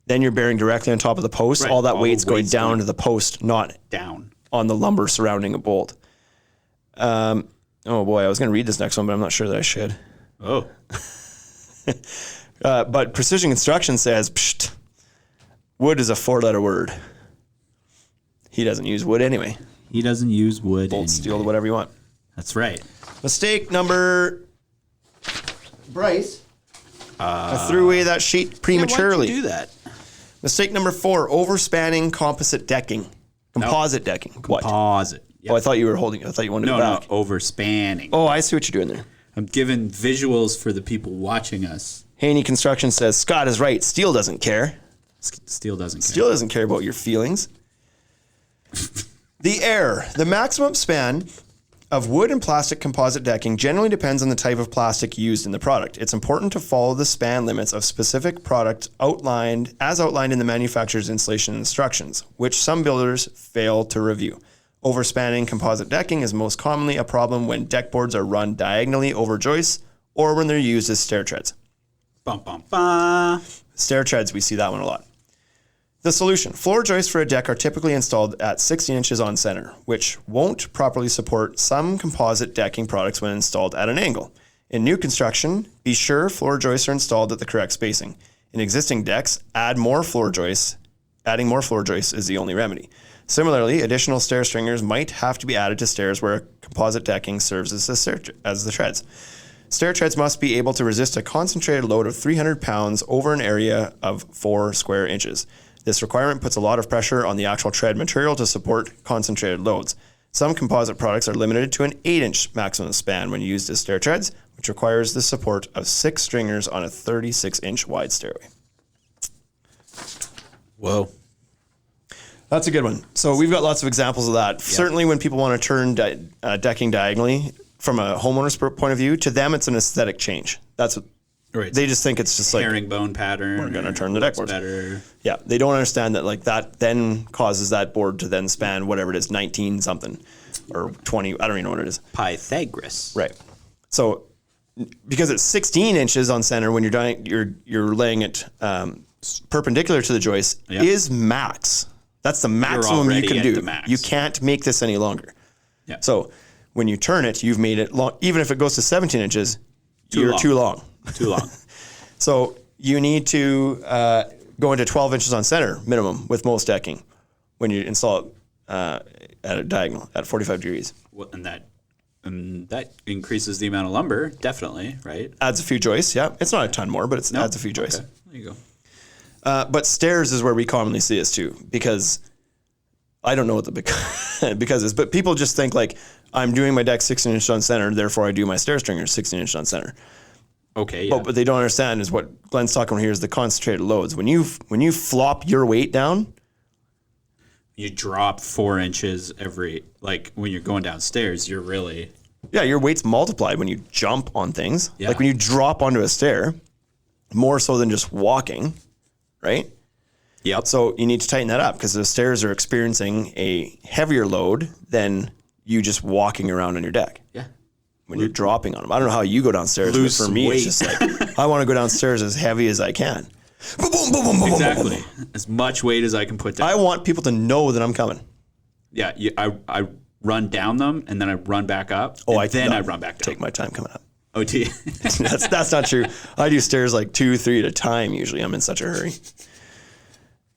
then you're bearing directly on top of the post. Right. All that weight's going down to the post, not down on the lumber surrounding a bolt. Oh boy, I was going to read this next one, but I'm not sure that I should. Oh. But Precision Construction says, psht, wood is a 4-letter word. He doesn't use wood anyway. He doesn't use wood bolt, steel, whatever you want. That's right. Mistake number... Bryce? I threw away that sheet prematurely. Why'd you do that? Mistake number 4, overspanning composite decking. Composite decking. What? Composite. Yep. Oh, I thought you wanted to go back. No, overspanning. Oh, I see what you're doing there. I'm giving visuals for the people watching us. Haney Construction says, Scott is right. Steel doesn't care. Steel doesn't care. Steel doesn't care about your feelings. The error. The maximum span of wood and plastic composite decking generally depends on the type of plastic used in the product. It's important to follow the span limits of specific product outlined in the manufacturer's installation instructions, which some builders fail to review. Overspanning composite decking is most commonly a problem when deck boards are run diagonally over joists or when they're used as stair treads. Bum, bum, bum. Stair treads, we see that one a lot. The solution. Floor joists for a deck are typically installed at 16 inches on center, which won't properly support some composite decking products when installed at an angle. In new construction, be sure floor joists are installed at the correct spacing. In existing decks, adding more floor joists is the only remedy. Similarly, additional stair stringers might have to be added to stairs where composite decking serves as the treads. Stair treads must be able to resist a concentrated load of 300 pounds over an area of 4 square inches. This requirement puts a lot of pressure on the actual tread material to support concentrated loads. Some composite products are limited to an 8-inch maximum span when used as stair treads, which requires the support of 6 stringers on a 36-inch wide stairway. Whoa. That's a good one. So we've got lots of examples of that. Yep. Certainly when people want to turn decking diagonally, from a homeowner's point of view, to them it's an aesthetic change. That's what right. They just think it's just like herringbone pattern. We're going to turn the deck boards better. Yeah, they don't understand that like that then causes that board to then span whatever it is, 19 something or 20. I don't even know what it is. Pythagoras. Right. So because it's 16 inches on center when you're laying it perpendicular to the joist is max. That's the maximum you can do. You can't make this any longer. Yeah. So when you turn it, you've made it long. Even if it goes to 17 inches, you're too long. Too long. So you need to go into 12 inches on center minimum with most decking when you install it at a diagonal at 45 degrees. Well, and that increases the amount of lumber, definitely, right? Adds a few joists, yeah. It's not a ton more, but it adds a few joists. Okay. There you go. But stairs is where we commonly see this too, because I don't know what the because is, but people just think like, I'm doing my deck 16 inches on center, therefore I do my stair stringers 16 inches on center. Okay, yeah. But what they don't understand is what Glenn's talking about here is the concentrated loads. When you flop your weight down, you drop 4 inches when you're going downstairs, you're really... Yeah, your weight's multiplied when you jump on things. Yeah. Like when you drop onto a stair, more so than just walking, right? Yep. So you need to tighten that up because the stairs are experiencing a heavier load than you just walking around on your deck. Yeah. When you're dropping on them. I don't know how you go downstairs, but for me, it's just like, I want to go downstairs as heavy as I can. Boom, boom, boom, boom, exactly. Boom, boom, boom. As much weight as I can put down. I want people to know that I'm coming. Yeah, I run down them, and then I run back up, I run back down. Take my time coming up. Oh, do you? That's not true. I do stairs like 2, 3 at a time usually. I'm in such a hurry.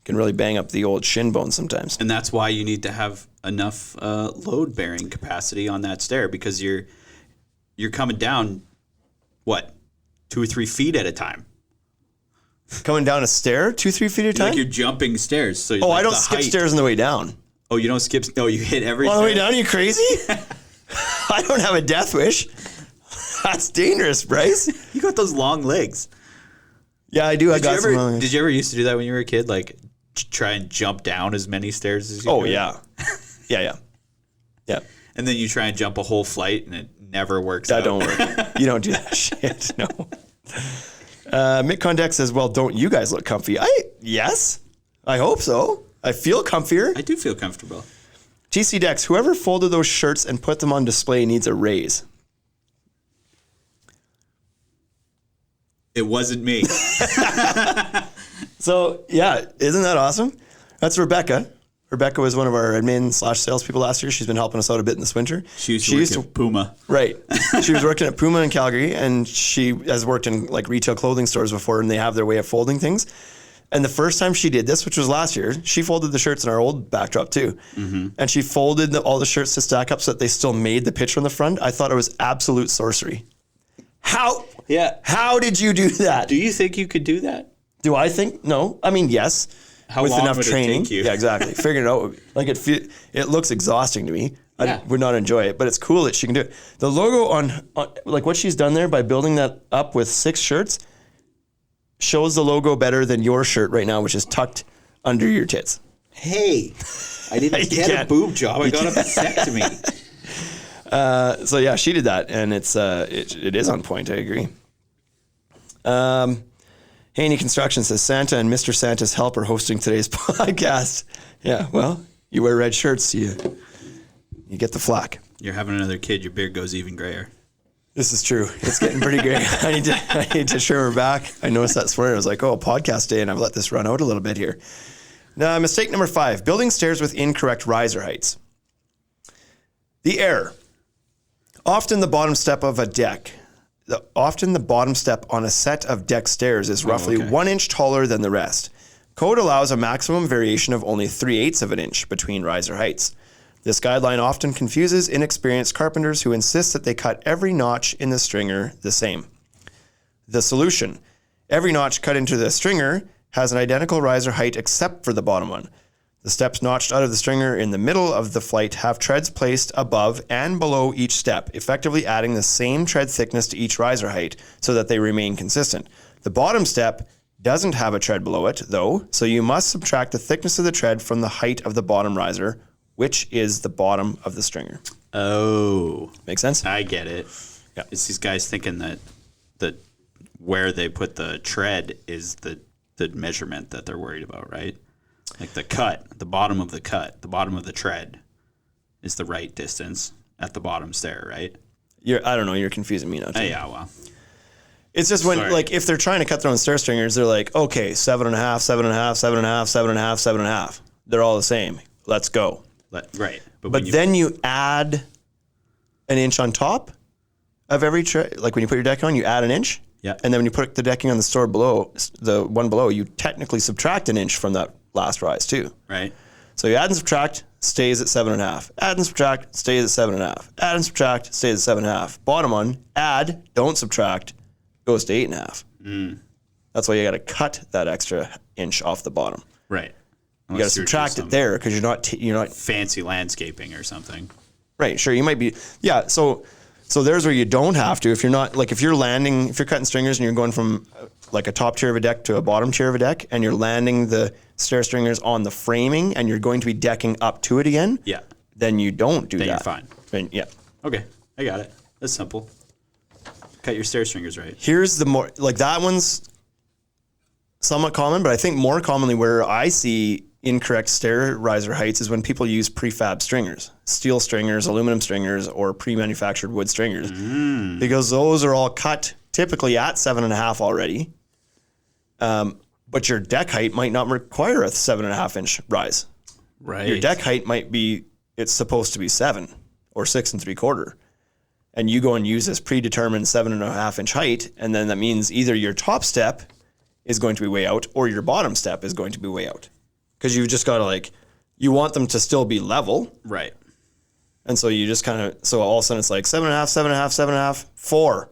Can really bang up the old shin bone sometimes. And that's why you need to have enough load-bearing capacity on that stair, because you're coming down, 2 or 3 feet at a time. Coming down a stair 2, 3 feet at a time? Like you're jumping stairs. So I don't skip stairs on the way down. Oh, you don't skip? No, you hit every on the way down? Are you crazy? I don't have a death wish. That's dangerous, Bryce. You got those long legs. Yeah, I do. Did you ever used to do that when you were a kid? Like try and jump down as many stairs as you could? Oh, yeah. Yeah. And then you try and jump a whole flight and it never works out. That don't work. You don't do that shit. No. Mick Deck says, well, don't you guys look comfy? Yes. I hope so. I feel comfier. I do feel comfortable. TC Decks, whoever folded those shirts and put them on display needs a raise. It wasn't me. So, yeah, isn't that awesome? That's Rebecca. Rebecca was one of our admin/salespeople last year. She's been helping us out a bit in this winter. She used to work at Puma. Right. She was working at Puma in Calgary, and she has worked in like retail clothing stores before, and they have their way of folding things. And the first time she did this, which was last year, she folded the shirts in our old backdrop too. Mm-hmm. And she folded all the shirts to stack up so that they still made the picture on the front. I thought it was absolute sorcery. How? Yeah. How did you do that? Do you think you could do that? Do I think? No. I mean, yes. How with long enough would training. It take you? Yeah, exactly. Figuring it out. Like it looks exhausting to me. Yeah. I would not enjoy it, but it's cool that she can do it. The logo on like what she's done there by building that up with 6 shirts shows the logo better than your shirt right now, which is tucked under your tits. Hey, I didn't get a boob job. I got a vasectomy. So yeah, she did that, and it is on point. I agree. Haney Construction says Santa and Mr. Santa's helper hosting today's podcast. Yeah, well, you wear red shirts, you get the flack. You're having another kid, your beard goes even grayer. This is true. It's getting pretty gray. I need to trim her back. I noticed that this morning. I was like, oh, podcast day, and I've let this run out a little bit here. Now, mistake number 5, building stairs with incorrect riser heights. The error. Often the bottom step of a deck, often the bottom step on a set of deck stairs is roughly 1 inch taller than the rest. Code allows a maximum variation of only 3/8 of an inch between riser heights. This guideline often confuses inexperienced carpenters who insist that they cut every notch in the stringer the same. The solution. Every notch cut into the stringer has an identical riser height except for the bottom one. The steps notched out of the stringer in the middle of the flight have treads placed above and below each step, effectively adding the same tread thickness to each riser height so that they remain consistent. The bottom step doesn't have a tread below it, though, so you must subtract the thickness of the tread from the height of the bottom riser, which is the bottom of the stringer. Oh. Make sense? I get it. Yeah. It's these guys thinking that where they put the tread is the measurement that they're worried about, right? Like the cut, the bottom of the cut, the bottom of the tread is the right distance at the bottom stair, right? I don't know, you're confusing me now too. Yeah, well. It's just when, like, if they're trying to cut their own stair stringers, they're like, okay, 7.5, 7.5, 7.5, 7.5, 7.5. They're all the same. Let's go. Right. But then you add an inch on top of every tread. Like when you put your decking on, you add an inch. Yeah. And then when you put the decking on the store below, the one below, you technically subtract an inch from that last rise too. Right. So you add and subtract, stays at 7.5. Add and subtract, stays at 7.5. Add and subtract, stays at 7.5. Bottom one, add, don't subtract, goes to 8.5. That's why you got to cut that extra inch off the bottom. Right. You got to subtract it there because you're not fancy landscaping or something. Right. Sure. You might be. Yeah. So there's where you don't have to. If you're not, like, if you're cutting stringers and you're going from like a top tier of a deck to a bottom tier of a deck, and you're landing the stair stringers on the framing, and you're going to be decking up to it again. Yeah. Then you don't do that. Then you're fine. Then, yeah. Okay. I got it. That's simple. Cut your stair stringers right. Here's the more, like, that one's somewhat common, but I think more commonly where I see incorrect stair riser heights is when people use prefab stringers, steel stringers, aluminum stringers, or pre-manufactured wood stringers, because those are all cut typically at 7.5 already. But your deck height might not require a 7.5 inch rise. Right. Your deck height might be, it's supposed to be 7 or 6 3/4. And you go and use this predetermined 7.5 inch height. And then that means either your top step is going to be way out or your bottom step is going to be way out. Because you've just got to, you want them to still be level. Right. And so you just so all of a sudden it's like 7.5, 7.5, 7.5, 4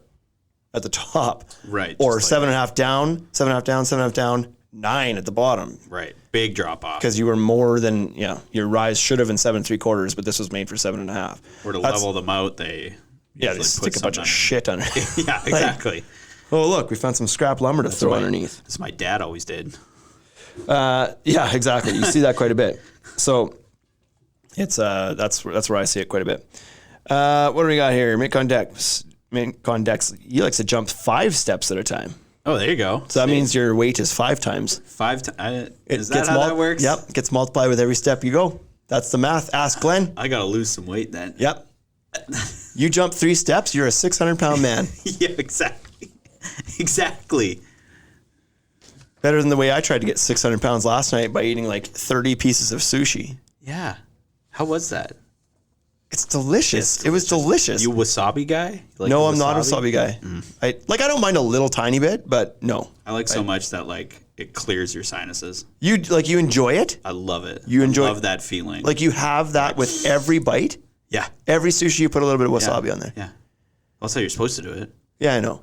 at the top. Right. Or 7.5 down, 7.5 down, 7.5 down, 9 at the bottom. Right. Big drop off. Because you were more than, your rise should have been 7 3/4, but this was made for 7.5. Or to level them out, they stick a bunch of shit under. Yeah, exactly. Oh, look, we found some scrap lumber to throw underneath. That's what my dad always did. Yeah, exactly. You see that quite a bit. So it's that's where I see it quite a bit. What do we got here? Macon Decks. He likes to jump 5 steps at a time. Oh, there you go. So that means your weight is 5 times. 5 times. Is that how that works? Yep. It gets multiplied with every step you go. That's the math. Ask Glenn. I gotta lose some weight then. Yep. You jump 3 steps, you're a 600-pound man. Yeah, exactly. Exactly. Better than the way I tried to get 600 pounds last night by eating 30 pieces of sushi. Yeah. How was that? It's delicious. It was delicious. You a wasabi guy? No, I'm not a wasabi guy. I don't mind a little tiny bit, but no. I like so much that it clears your sinuses. You enjoy it? I love it. I love that feeling. You have that with every bite? Yeah. Every sushi you put a little bit of wasabi on there. Yeah. That's how you're supposed to do it. Yeah, I know.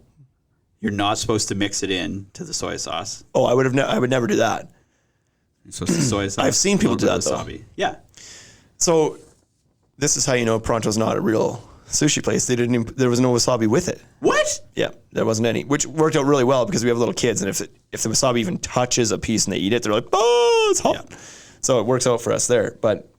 You're not supposed to mix it in to the soy sauce. Oh, I would never do that. You're supposed to soy sauce. I've seen people do that wasabi. Though. Yeah. So this is how you know Pronto's not a real sushi place. There was no wasabi with it. What? Yeah, there wasn't any, which worked out really well because we have little kids, and if the wasabi even touches a piece and they eat it, they're like, oh, it's hot. Yeah. So it works out for us there. But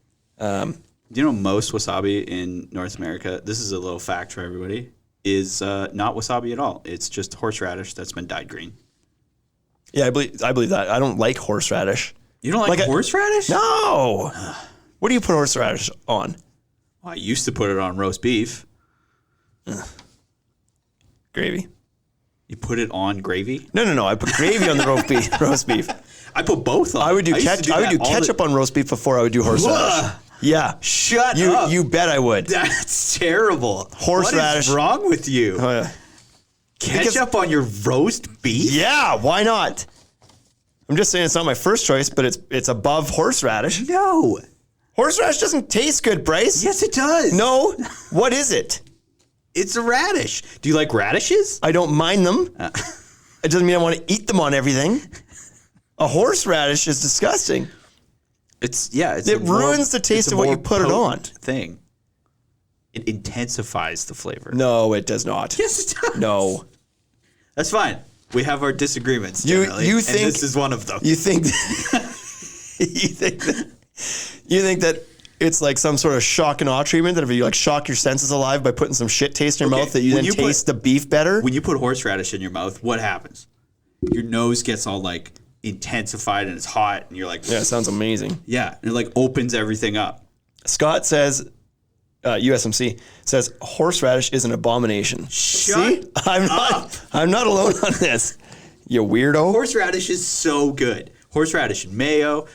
Do you know most wasabi in North America, this is a little fact for everybody, is not wasabi at all. It's just horseradish that's been dyed green. Yeah, I believe that. I don't like horseradish. You don't like horseradish? No. What do you put horseradish on? Well, I used to put it on roast beef. Gravy. You put it on gravy? No. I put gravy on the roast beef. I put both on. I would do ketchup on roast beef before I would do horseradish. Yeah. Shut up. You bet I would. That's terrible. Horseradish. What is wrong with you? Ketchup on your roast beef? Yeah, why not? I'm just saying it's not my first choice, but it's above horseradish. No. Horseradish doesn't taste good, Bryce. Yes, it does. No. What is it? It's a radish. Do you like radishes? I don't mind them. It doesn't mean I want to eat them on everything. A horseradish is disgusting. It ruins the taste of what you put it on. Thing. It intensifies the flavor. No, it does not. Yes, it does. No. That's fine. We have our disagreements generally, and this is one of them. You think that it's like some sort of shock and awe treatment that if you like shock your senses alive by putting some shit taste in your mouth that you then taste the beef better? When you put horseradish in your mouth, what happens? Your nose gets all like intensified and it's hot and you're like, yeah, it sounds amazing. Yeah, and it like opens everything up. Scott says, USMC says horseradish is an abomination. Shut up. I'm not alone on this. You weirdo. Horseradish is so good. Horseradish and mayo,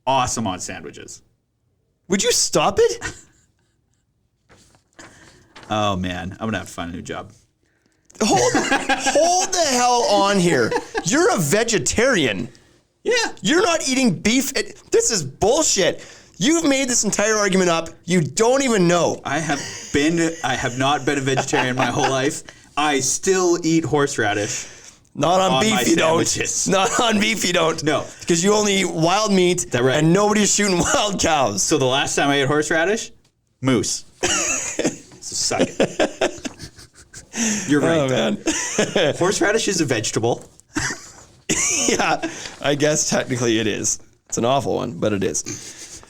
awesome on sandwiches. Would you stop it? Oh man, I'm gonna have to find a new job. Hold the hell on here. You're a vegetarian. Yeah. You're not eating beef. This is bullshit. You've made this entire argument up. You don't even know. I have not been a vegetarian my whole life. I still eat horseradish. Not on beef, you don't. Not on beef, you don't. No. Because you only eat wild meat, right. And nobody's shooting wild cows. So the last time I ate horseradish, moose. So suck it. You're right. Oh, man. Horseradish is a vegetable. Yeah, I guess technically it is. It's an awful one, but it is.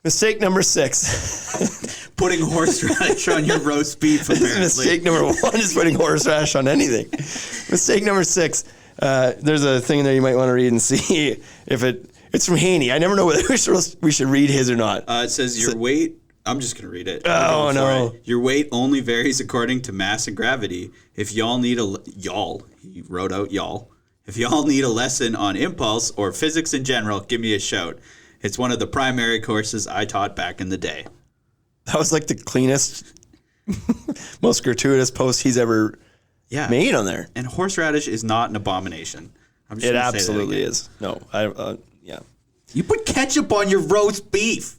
Mistake number 6. Putting horseradish on your roast beef, apparently. Mistake number 1 is putting horseradish on anything. Mistake number 6. There's a thing there you might want to read and see if it's from Haney. I never know whether we should read his or not. It says your weight. I'm just going to read it. Oh, no. Your weight only varies according to mass and gravity. If y'all need he wrote out y'all. If y'all need a lesson on impulse or physics in general, give me a shout. It's one of the primary courses I taught back in the day. That was like the cleanest, most gratuitous post he's ever made on there. And horseradish is not an abomination. It absolutely is. No, yeah. You put ketchup on your roast beef.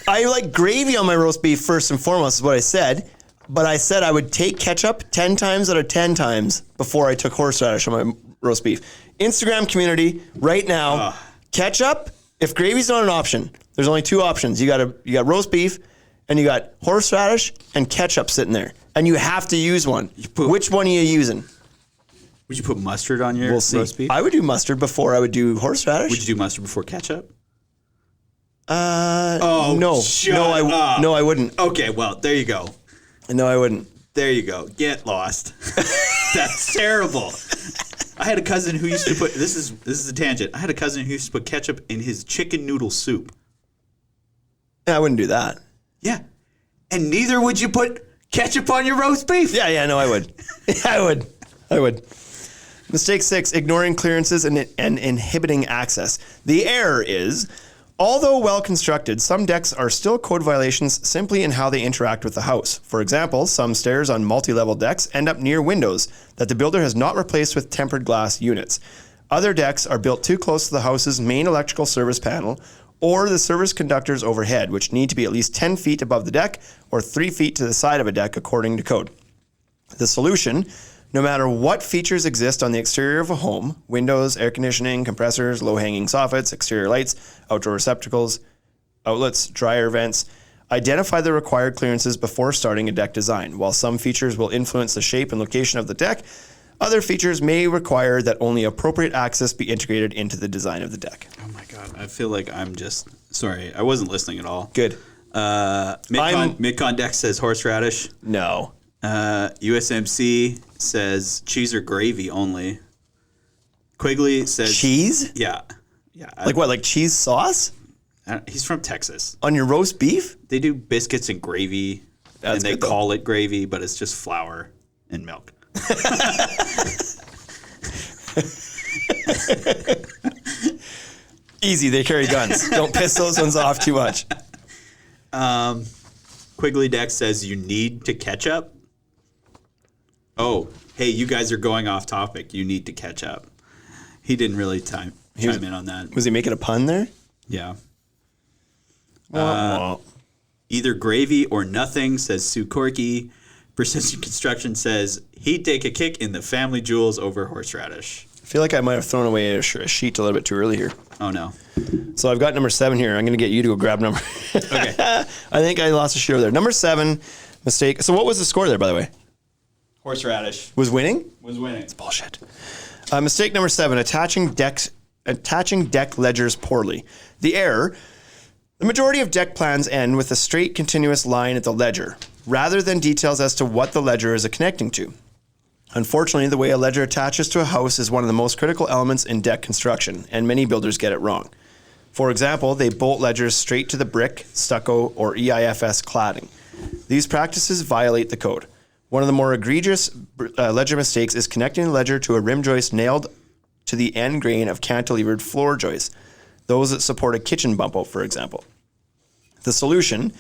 I like gravy on my roast beef first and foremost is what I said. But I said I would take ketchup 10 times out of 10 times before I took horseradish on my roast beef. Instagram community, right now, ketchup, if gravy's not an option, there's only 2 options. You got roast beef, and you got horseradish and ketchup sitting there. And you have to use one. Which one are you using? Would you put mustard on your roast beef? I would do mustard before I would do horseradish. Would you do mustard before ketchup? No. No, I wouldn't. Okay, well, there you go. No, I wouldn't. There you go. Get lost. That's terrible. I had a cousin who used to put this is a tangent. I had a cousin who used to put ketchup in his chicken noodle soup. Yeah, I wouldn't do that. Yeah. And neither would you put ketchup on your roast beef. Yeah, no, I would. I would. Mistake 6, ignoring clearances and inhibiting access. The error is, although well constructed, some decks are still code violations simply in how they interact with the house. For example, some stairs on multi-level decks end up near windows that the builder has not replaced with tempered glass units. Other decks are built too close to the house's main electrical service panel or the service conductors overhead, which need to be at least 10 feet above the deck or 3 feet to the side of a deck according to code. The solution: no matter what features exist on the exterior of a home, windows, air conditioning, compressors, low-hanging soffits, exterior lights, outdoor receptacles, outlets, dryer vents, identify the required clearances before starting a deck design. While some features will influence the shape and location of the deck, other features may require that only appropriate access be integrated into the design of the deck. Oh my God, I feel like I'm just Sorry, I wasn't listening at all. Good. Midcon Deck says horseradish. No. USMC says cheese or gravy only. Quigley says cheese. Yeah. Like what? Like cheese sauce? He's from Texas. On your roast beef? They do biscuits and gravy, and they call it gravy, but it's just flour and milk. Easy, they carry guns. Don't piss those ones off too much. Quigley Deck says you need to catch up. Oh, hey, you guys are going off topic. You need to catch up. He didn't really chime in on that. Was he making a pun there? Yeah. Either gravy or nothing, says Sue Corky. Precision Construction says he'd take a kick in the family jewels over horseradish. I feel like I might have thrown away a sheet a little bit too early here. Oh, no. So I've got number 7 here. I'm going to get you to go grab number. Okay. I think I lost a share there. Number 7, mistake. So what was the score there, by the way? Horseradish. Was winning? Was winning. It's bullshit. Mistake number 7, attaching deck ledgers poorly. The error, the majority of deck plans end with a straight continuous line at the ledger, rather than details as to what the ledger is connecting to. Unfortunately, the way a ledger attaches to a house is one of the most critical elements in deck construction, and many builders get it wrong. For example, they bolt ledgers straight to the brick, stucco, or EIFS cladding. These practices violate the code. One of the more egregious ledger mistakes is connecting the ledger to a rim joist nailed to the end grain of cantilevered floor joists, those that support a kitchen bump out, for example. The solution: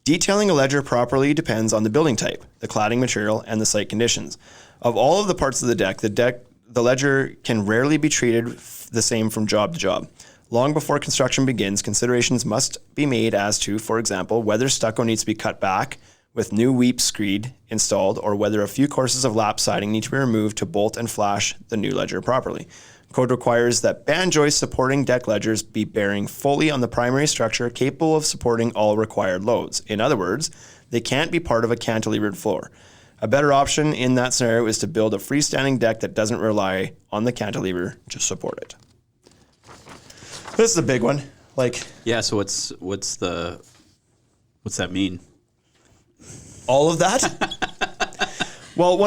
detailing a ledger properly depends on the building type, the cladding material, and the site conditions. Of all of the parts of the deck, the ledger can rarely be treated the same from job to job. Long before construction begins, considerations must be made as to, for example, whether stucco needs to be cut back with new weep screed installed, or whether a few courses of lap siding need to be removed to bolt and flash the new ledger properly. Code requires that band joists supporting deck ledgers be bearing fully on the primary structure, capable of supporting all required loads. In other words, they can't be part of a cantilevered floor. A better option in that scenario is to build a freestanding deck that doesn't rely on the cantilever to support it. This is a big one. Yeah, so what's that mean? All of that? Well,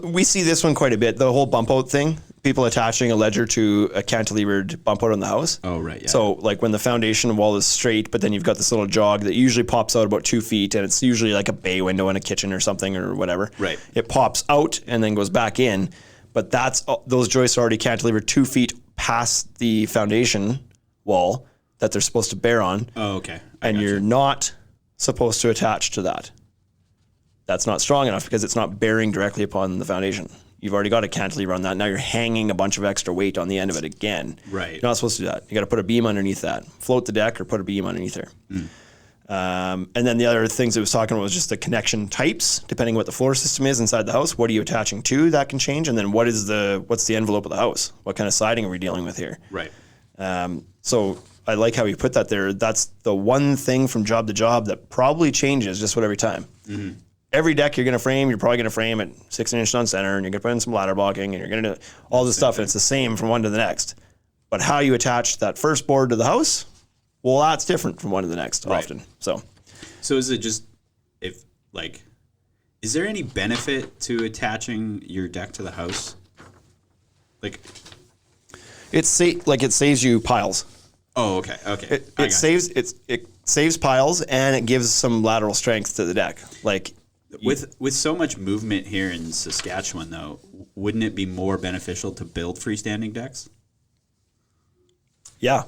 we see this one quite a bit, the whole bump out thing. People attaching a ledger to a cantilevered bump out on the house. Oh, right, yeah. So, like when the foundation wall is straight, but then you've got this little jog that usually pops out about 2 feet, and it's usually like a bay window in a kitchen or something or whatever. Right. It pops out and then goes back in, but those joists are already cantilevered 2 feet past the foundation wall that they're supposed to bear on. Oh, okay. And you're not supposed to attach to that. That's not strong enough because it's not bearing directly upon the foundation. You've already got a cantilever on that. Now you're hanging a bunch of extra weight on the end of it again. Right. You're not supposed to do that. You got to put a beam underneath that. Float the deck or put a beam underneath there. And then the other things it was talking about was just the connection types, depending what the floor system is inside the house. What are you attaching to? That can change. And then what's the envelope of the house? What kind of siding are we dealing with here? Right. So I like how you put that there. That's the one thing from job to job that probably changes just about every time. Mm-hmm. Every deck you're probably going to frame at 16 inch on center, and you're going to put in some ladder blocking, and you're going to do all this stuff, and it's the same from one to the next. But how you attach that first board to the house, well, that's different from one to the next often. So is it just, is there any benefit to attaching your deck to the house? It saves you piles. Oh, okay. It saves piles, and it gives some lateral strength to the deck. With so much movement here in Saskatchewan, though, wouldn't it be more beneficial to build freestanding decks? Yeah.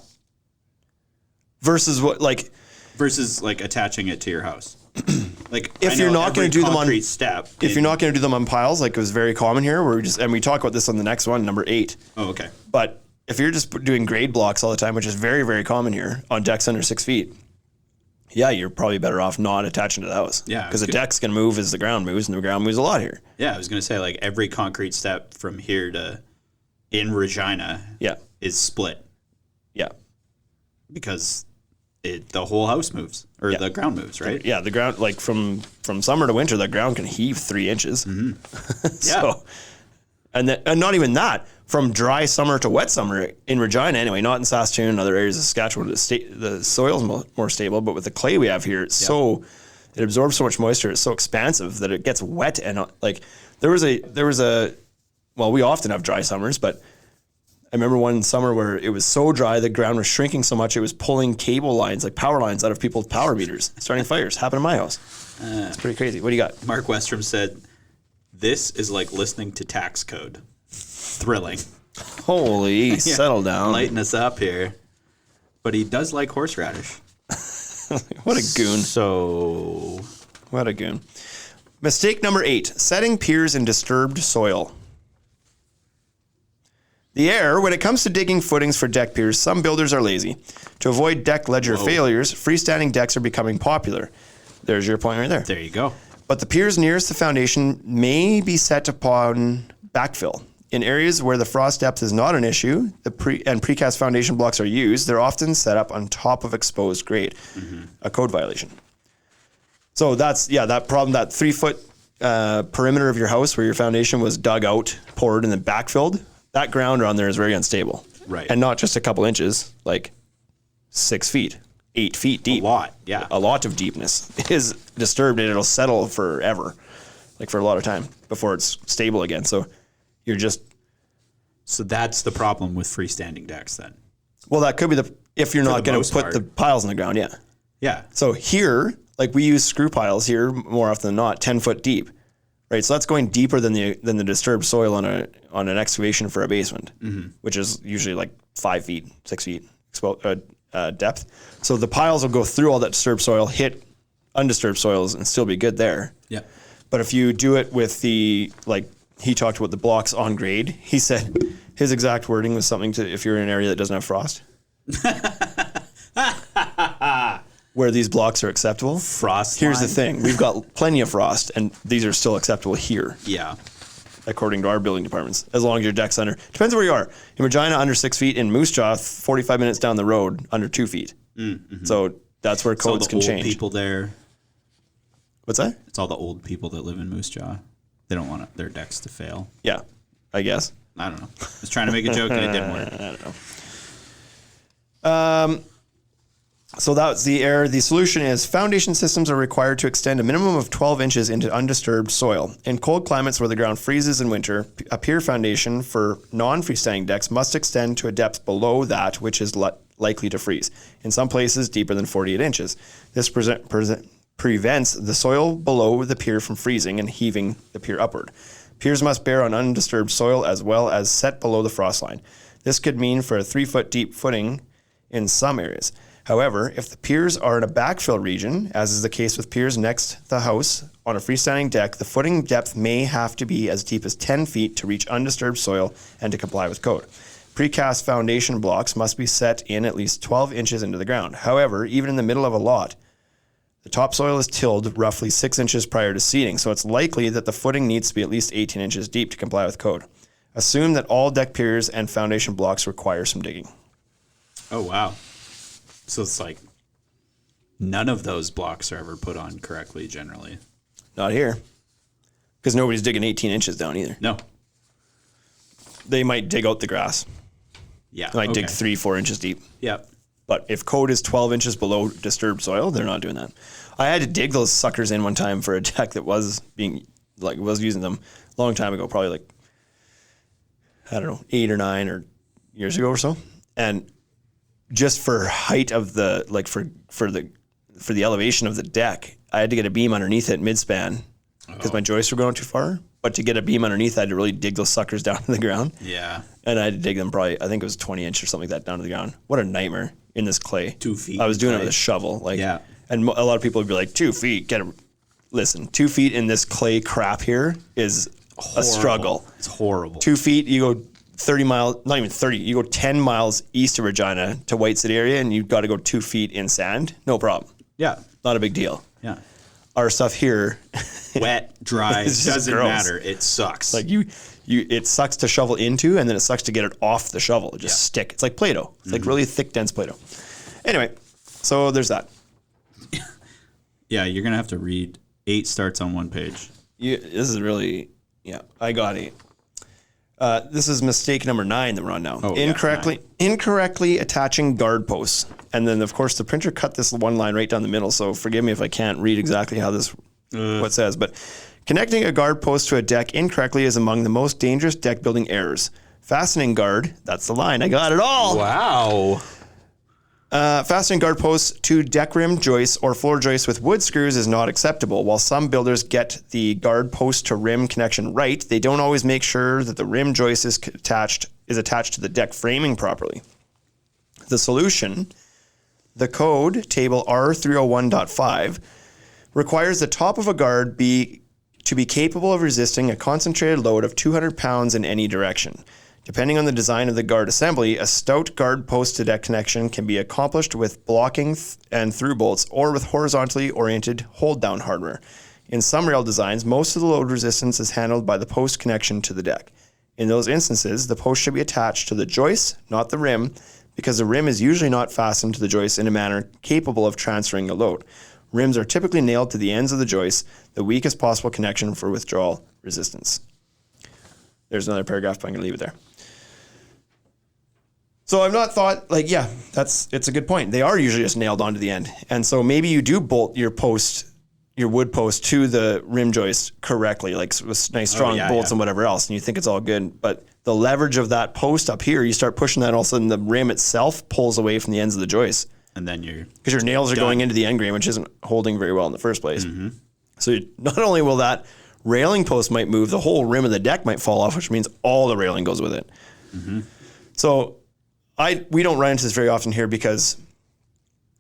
Versus attaching it to your house. If you're not going to do them on step, if you're not going to do them on piles, like it was very common here, where we talk about this on the next one, number 8. Oh, okay. But if you're just doing grade blocks all the time, which is very, very common here on decks under 6 feet, yeah, you're probably better off not attaching to the house. Yeah. Because the deck's going to move as the ground moves, and the ground moves a lot here. Yeah, I was going to say, every concrete step from here to in Regina is split. Yeah. Because the whole house moves, or the ground moves, right? Yeah, the ground, from summer to winter, the ground can heave 3 inches. Mm-hmm. And not even that. from dry summer to wet summer in Regina anyway, not in Saskatoon and other areas of Saskatchewan. The soil's more stable, but with the clay we have here, it's it absorbs so much moisture. It's so expansive that it gets wet. And like there was a, well, we often have dry summers, but I remember one summer where it was so dry, the ground was shrinking so much, it was pulling cable lines, like power lines out of people's power meters, starting fires. Happened in my house. It's pretty crazy. What do you got? Mark Westrom said, "This is like listening to tax code. Thrilling." Holy, settle down. Lighten us up here. But he does like horseradish. What a goon. What a goon. Mistake number 8, setting piers in disturbed soil. The error, when it comes to digging footings for deck piers, some builders are lazy. To avoid deck ledger failures, freestanding decks are becoming popular. There's your point right there. There you go. But the piers nearest the foundation may be set upon backfill. In areas where the frost depth is not an issue, and precast foundation blocks are used, they're often set up on top of exposed grade, a code violation. So that's, that problem, that 3-foot perimeter of your house where your foundation was dug out, poured, and then backfilled, that ground around there is very unstable. Right. And not just a couple inches, like 6 feet, 8 feet deep. A lot, yeah. A lot of deepness is disturbed and it'll settle forever, like for a lot of time before it's stable again. So you're just... So that's the problem with freestanding decks then? Well, that could be if you're not going to put the piles in the ground, yeah. Yeah. So here, like we use screw piles here more often than not, 10 foot deep. Right, so that's going deeper than the disturbed soil on an excavation for a basement, which is usually like 5 feet, 6 feet depth. So the piles will go through all that disturbed soil, hit undisturbed soils, and still be good there. Yeah. But if you do it with he talked about the blocks on grade. He said his exact wording was something to if you're in an area that doesn't have frost. Where these blocks are acceptable. Frost Here's line. the thing. We've got plenty of frost, and these are still acceptable here. Yeah. According to our building departments, as long as your deck's under. Depends where you are. In Regina, under 6 feet. In Moose Jaw, 45 minutes down the road, under 2 feet. Mm-hmm. So that's where codes can change. It's all the old people there. What's that? It's all the old people that live in Moose Jaw. They don't want their decks to fail. Yeah, I guess. I don't know. I was trying to make a joke and it didn't work. I don't know. So that's the error. The solution is foundation systems are required to extend a minimum of 12 inches into undisturbed soil. In cold climates where the ground freezes in winter, a pier foundation for non-freestanding decks must extend to a depth below that which is likely to freeze. In some places, deeper than 48 inches. This prevents the soil below the pier from freezing and heaving the pier upward. Piers must bear on undisturbed soil as well as set below the frost line. This could mean for a 3-foot deep footing in some areas. However, if the piers are in a backfill region, as is the case with piers next to the house on a freestanding deck, the footing depth may have to be as deep as 10 feet to reach undisturbed soil and to comply with code. Precast foundation blocks must be set in at least 12 inches into the ground. However, even in the middle of a lot, the topsoil is tilled roughly 6 inches prior to seeding, so it's likely that the footing needs to be at least 18 inches deep to comply with code. Assume that all deck piers and foundation blocks require some digging. Oh, wow. So it's like none of those blocks are ever put on correctly generally. Not here. Because nobody's digging 18 inches down either. No. They might dig out the grass. Yeah. They might dig 3-4 inches deep. Yep. But if code is 12 inches below disturbed soil, they're not doing that. I had to dig those suckers in one time for a deck that was using them a long time ago, probably like, I don't know, 8 or 9 or years ago or so. And just for height of the, like for the elevation of the deck, I had to get a beam underneath it mid-span because my joists were going too far. But to get a beam underneath, I had to really dig those suckers down to the ground. Yeah. And I had to dig them probably, I think it was 20 inch or something like that down to the ground. What a nightmare in this clay. 2 feet. I was doing it with a shovel. Yeah. And a lot of people would be like, 2 feet, listen, 2 feet in this clay crap here is a struggle. It's horrible. 2 feet, you go 30 miles, not even 30, you go 10 miles east of Regina to White City area and you've got to go 2 feet in sand. No problem. Yeah. Not a big deal. Yeah. Our stuff here. Wet, dry, doesn't gross. matter. It sucks. Like it sucks to shovel into and then it sucks to get it off the shovel. It just stick. It's like Play-Doh. It's like really thick, dense Play-Doh. Anyway, so there's that. Yeah, you're going to have to read 8 starts on one page. This is really, I got 8. This is mistake number 9 that we're on now. Incorrectly attaching guard posts. And then, of course, the printer cut this one line right down the middle, so forgive me if I can't read exactly how this what it says. But connecting a guard post to a deck incorrectly is among the most dangerous deck building errors. Fastening guard, that's the line. I got it all. Wow. Fastening guard posts to deck rim joists or floor joists with wood screws is not acceptable. While some builders get the guard post to rim connection right, they don't always make sure that the rim joist is attached to the deck framing properly. The solution, the code table R301.5, requires the top of a guard to be capable of resisting a concentrated load of 200 pounds in any direction. Depending on the design of the guard assembly, a stout guard post to deck connection can be accomplished with blocking and through bolts or with horizontally oriented hold down hardware. In some rail designs, most of the load resistance is handled by the post connection to the deck. In those instances, the post should be attached to the joist, not the rim, because the rim is usually not fastened to the joist in a manner capable of transferring the load. Rims are typically nailed to the ends of the joist, the weakest possible connection for withdrawal resistance. There's another paragraph, but I'm going to leave it there. So I've not thought, it's a good point. They are usually just nailed onto the end. And so maybe you do bolt your wood post to the rim joist correctly, like with nice strong bolts and whatever else, and you think it's all good. But the leverage of that post up here, you start pushing that, and all of a sudden the rim itself pulls away from the ends of the joist. And then because your nails are going into the end grain, which isn't holding very well in the first place. Mm-hmm. So not only will that railing post might move, the whole rim of the deck might fall off, which means all the railing goes with it. Mm-hmm. So we don't run into this very often here because,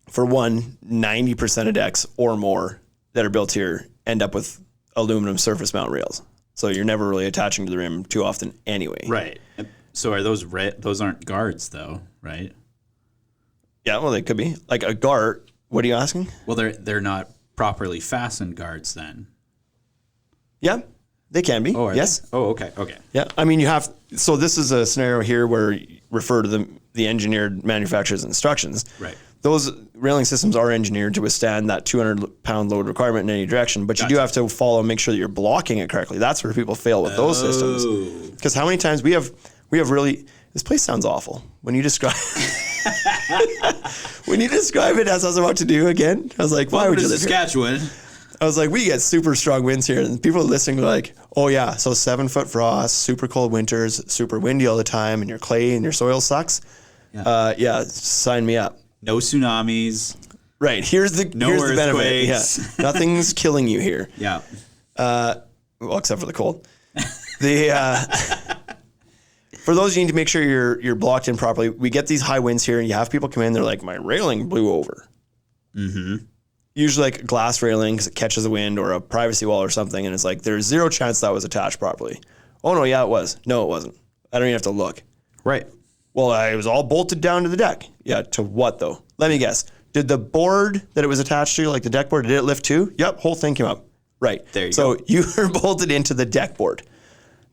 for one, 90% of decks or more that are built here end up with aluminum surface mount rails. So you're never really attaching to the rim too often anyway. Right. So are those aren't guards though, right? Yeah, well, they could be. Like a guard, what are you asking? Well, they're not properly fastened guards then. Yeah, they can be. Yes. They? Oh, okay. Yeah, I mean, so this is a scenario here where you refer to the engineered manufacturer's instructions. Right. Those railing systems are engineered to withstand that 200-pound load requirement in any direction, but you do have to follow and make sure that you're blocking it correctly. That's where people fail with those systems. Because how many times we have really, this place sounds awful. When you describe it as I was about to do again, I was like, why would you live Saskatchewan? Here? I was like, we get super strong winds here, and people are listening are like, oh yeah, so 7-foot frost, super cold winters, super windy all the time, and your clay and your soil sucks. Yeah, sign me up. No tsunamis. Right. Here's the benefit. Yeah. Nothing's killing you here. Yeah. Well, except for the cold. For those you need to make sure you're blocked in properly, we get these high winds here, and you have people come in, they're like, my railing blew over. Mm-hmm. Usually like glass railing because it catches the wind, or a privacy wall or something, and it's like there's zero chance that was attached properly. Oh no, yeah, it was. No, it wasn't. I don't even have to look. Right. Well, it was all bolted down to the deck. Yeah, to what though? Let me guess. Did the board that it was attached to, like the deck board, did it lift too? Yep, whole thing came up. Right. There you go. So you were bolted into the deck board,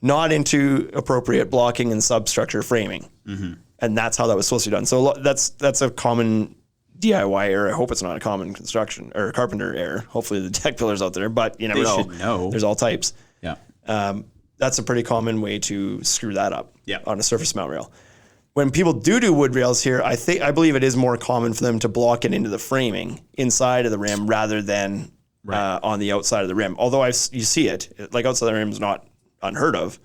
not into appropriate blocking and substructure framing. Mm-hmm. And that's how that was supposed to be done. So that's a common DIY error. I hope it's not a common construction or carpenter error. Hopefully the deck builders out there, but you never know. Should know. There's all types. Yeah. That's a pretty common way to screw that up. Yeah. On a surface mount rail. When people do wood rails here, I believe it is more common for them to block it into the framing inside of the rim rather than on the outside of the rim. Although you see it, like outside the rim is not unheard of,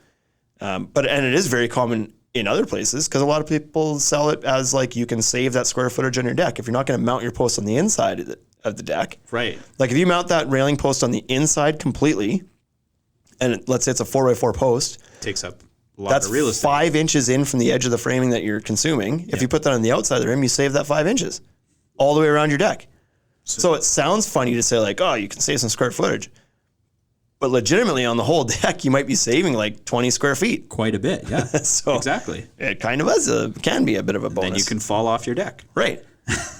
but it is very common in other places because a lot of people sell it as like you can save that square footage on your deck if you're not going to mount your post on the inside of the deck. Right. Like if you mount that railing post on the inside completely, and let's say it's a 4x4 post, takes up a lot of real estate. 5 inches in from the edge of the framing that you're consuming. If you put that on the outside of the rim, you save that 5 inches all the way around your deck. So it sounds funny to say like, oh, you can save some square footage. But legitimately on the whole deck, you might be saving like 20 square feet. Quite a bit, yeah. So exactly. It kind of can be a bit of a bonus. Then you can fall off your deck. Right.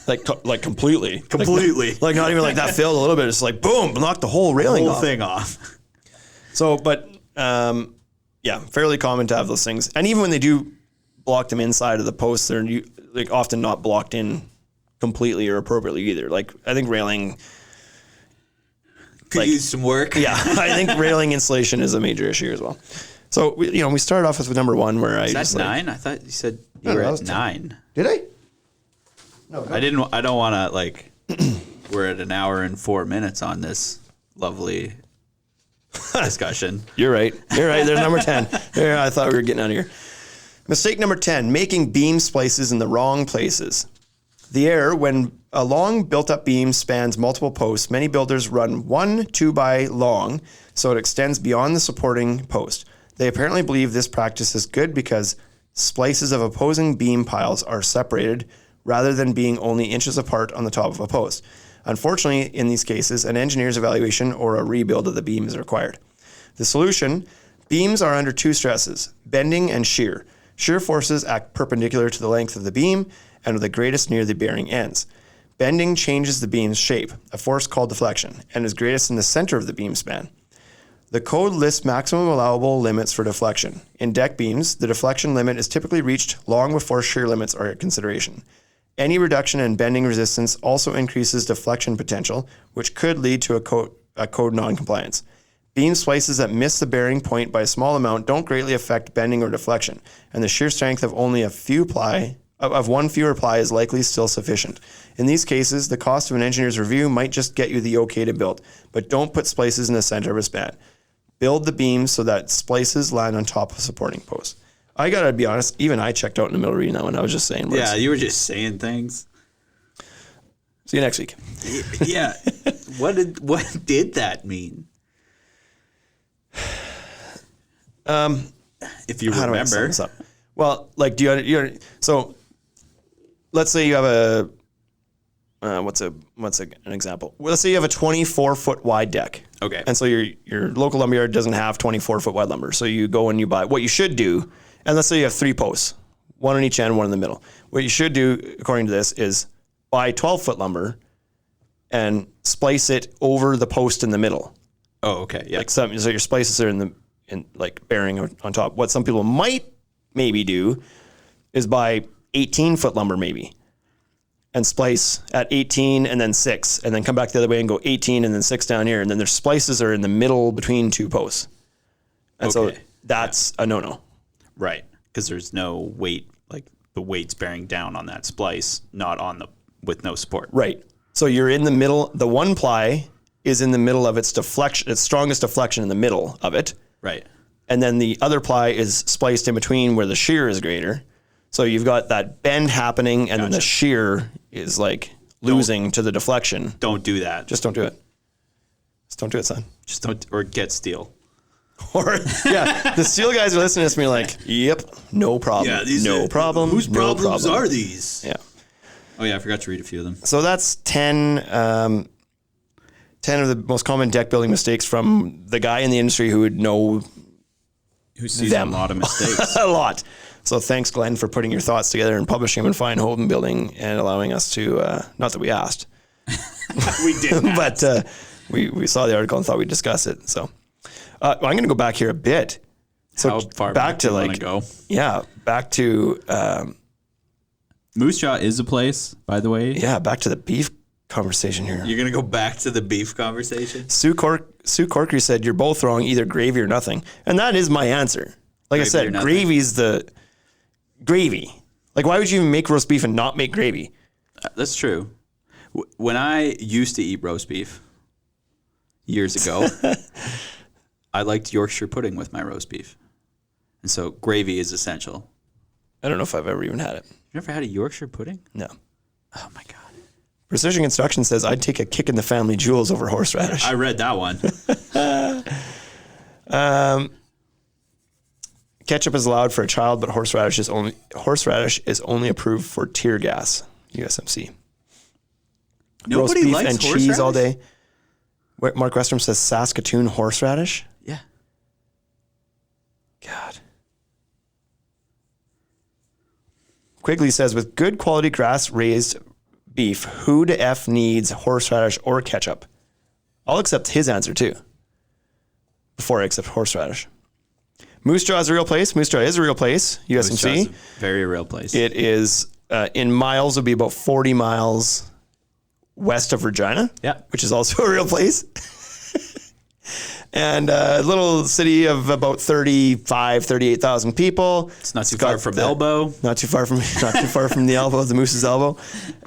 Like completely. Completely. Like not even like that failed a little bit. It's like, boom, knock the whole railing off. The whole thing off. So, but yeah, fairly common to have those things. And even when they do block them inside of the posts, they're like often not blocked in completely or appropriately either. Like I think railing could use some work. Yeah, I think railing insulation is a major issue as well. So we started off with number 1 where I just 9. I thought you said you were at 9. Did I? No, I didn't. I don't want to we're at an hour and 4 minutes on this lovely discussion. You're right. There's number 10. I thought we were getting out of here. Mistake number 10, making beam splices in the wrong places. The error: when a long built-up beam spans multiple posts, many builders run one 2x long so it extends beyond the supporting post. They apparently believe this practice is good because splices of opposing beam piles are separated rather than being only inches apart on the top of a post. Unfortunately, in these cases, an engineer's evaluation or a rebuild of the beam is required. The solution: beams are under 2 stresses, bending and shear. Shear forces act perpendicular to the length of the beam and are the greatest near the bearing ends. Bending changes the beam's shape, a force called deflection, and is greatest in the center of the beam span. The code lists maximum allowable limits for deflection. In deck beams, the deflection limit is typically reached long before shear limits are a consideration. Any reduction in bending resistance also increases deflection potential, which could lead to a code non-compliance. Beam splices that miss the bearing point by a small amount don't greatly affect bending or deflection, and the shear strength of only one fewer ply is likely still sufficient. In these cases, the cost of an engineer's review might just get you the okay to build, but don't put splices in the center of a span. Build the beams so that splices land on top of supporting posts. I gotta be honest, even I checked out in the middle reading that one. I was just saying words. Yeah, you were just saying things. See you next week. Yeah. What did that mean? If you remember. Well, like, so let's say you have an example? Well, let's say you have a 24-foot wide deck. Okay. And so your local lumberyard doesn't have 24-foot wide lumber. So you go and you buy, what you should do, and let's say you have 3 posts, one on each end, one in the middle. What you should do, according to this, is buy 12-foot lumber and splice it over the post in the middle. Oh, okay. Yeah. So your splices are in bearing on top. What some people might maybe do is buy 18-foot lumber maybe and splice at 18 and then 6 and then come back the other way and go 18 and then 6 down here. And then their splices are in the middle between 2 posts. And so that's a no-no. Right. Because there's no weight, like the weight's bearing down on that splice, not with no support. Right. So you're in the middle. The one ply is in the middle of its deflection, its strongest deflection in the middle of it. Right. And then the other ply is spliced in between where the shear is greater. So you've got that bend happening and then the shear is like losing to the deflection. Don't do that. Just don't do it. Just don't do it, son. Just don't, or get steel. Or, yeah, the steel guys are listening to me like, yep, no problem. Yeah, no problem. Whose problems are these? Yeah. Oh, yeah, I forgot to read a few of them. So that's 10 of the most common deck building mistakes from the guy in the industry who would know who sees a lot of mistakes. A lot. So thanks, Glenn, for putting your thoughts together and publishing them in Fine Home Building and allowing us to, not that we asked. We did but we saw the article and thought we'd discuss it. So I'm going to go back here a bit. So how far back to like go? Yeah, back to Moose Jaw is a place, by the way. Yeah, back to the beef conversation here. You're going to go back to the beef conversation? Sue Corkery said, you're both wrong, either gravy or nothing. And that is my answer. Like I said, gravy's the gravy. Like, why would you even make roast beef and not make gravy? That's true. When I used to eat roast beef years ago, I liked Yorkshire pudding with my roast beef. And so gravy is essential. I don't know if I've ever even had it. You never had a Yorkshire pudding? No. Oh, my God. Precision Construction says, I'd take a kick in the family jewels over horseradish. I read that one. Ketchup is allowed for a child, but horseradish is only approved for tear gas. USMC. Nobody roast beef likes and horseradish? Cheese all day. Mark Westrom says Saskatoon horseradish. Yeah. God. Quigley says, with good quality grass-raised beef, who the F needs horseradish or ketchup? I'll accept his answer too, before I accept horseradish. Moose Jaw is a real place. Moose Jaw is a real place. USMC. Very real place. It is, in miles, would be about 40 miles west of Regina. Yeah. Which is also a real place. And a little city of about 38,000 people. It's not too far from Elbow. Not too far from the Elbow, the Moose's Elbow.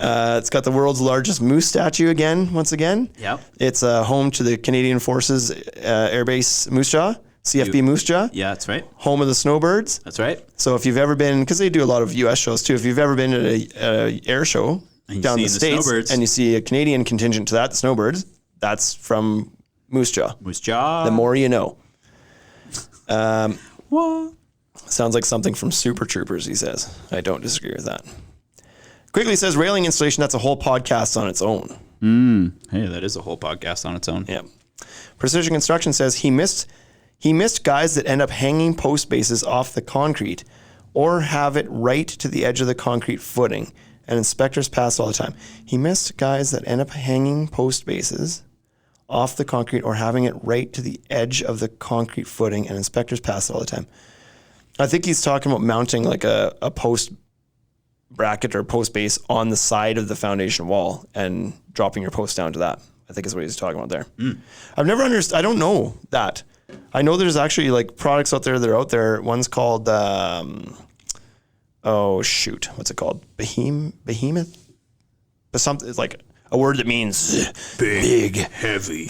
It's got the world's largest moose statue once again. Yep. It's home to the Canadian Forces Air Base Moose Jaw. CFB Moose Jaw. Yeah, that's right. Home of the Snowbirds. That's right. So if you've ever been, because they do a lot of U.S. shows too, if you've ever been at a air show down the States and you see a Canadian contingent to that, the Snowbirds, that's from Moose Jaw. Moose Jaw. The more you know. What? Sounds like something from Super Troopers, he says. I don't disagree with that. Quickly says railing installation, that's a whole podcast on its own. Hey, that is a whole podcast on its own. Yeah. Precision Construction says he missed guys that end up hanging post bases off the concrete or have it right to the edge of the concrete footing, and inspectors pass all the time. He missed guys that end up hanging post bases off the concrete or having it right to the edge of the concrete footing, and inspectors pass it all the time. I think he's talking about mounting like a post bracket or post base on the side of the foundation wall and dropping your post down to that. I think is what he's talking about there. I've never understood. I don't know that. I know there's actually like products out there that are out there. One's called, what's it called? Behemoth? But something, it's like a word that means big, heavy.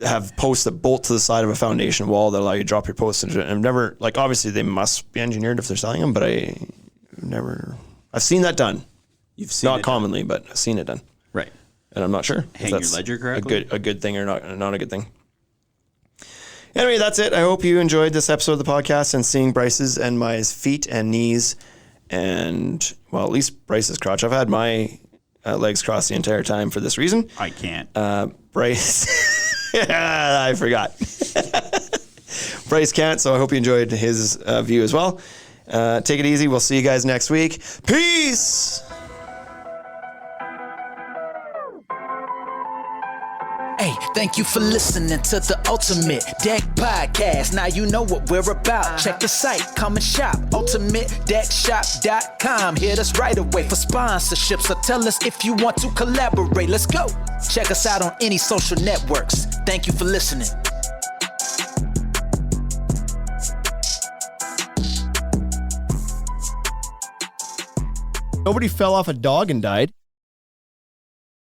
Have posts that bolt to the side of a foundation wall that allow you to drop your posts into it. And I've never, like, obviously they must be engineered if they're selling them, but I've seen that done. You've seen Not commonly, but I've seen it done. Right. And I'm not sure. Hang your ledger correctly? A good thing or not a good thing. Anyway, that's it. I hope you enjoyed this episode of the podcast and seeing Bryce's and my feet and knees and, well, at least Bryce's crotch. I've had my legs crossed the entire time for this reason. I can't. Bryce, I forgot. Bryce can't, so I hope you enjoyed his view as well. Take it easy. We'll see you guys next week. Peace! Hey, thank you for listening to the Ultimate Deck Podcast. Now you know what we're about. Check the site, come and shop. UltimateDeckShop.com. Hit us right away for sponsorships or tell us if you want to collaborate. Let's go. Check us out on any social networks. Thank you for listening. Nobody fell off a dog and died.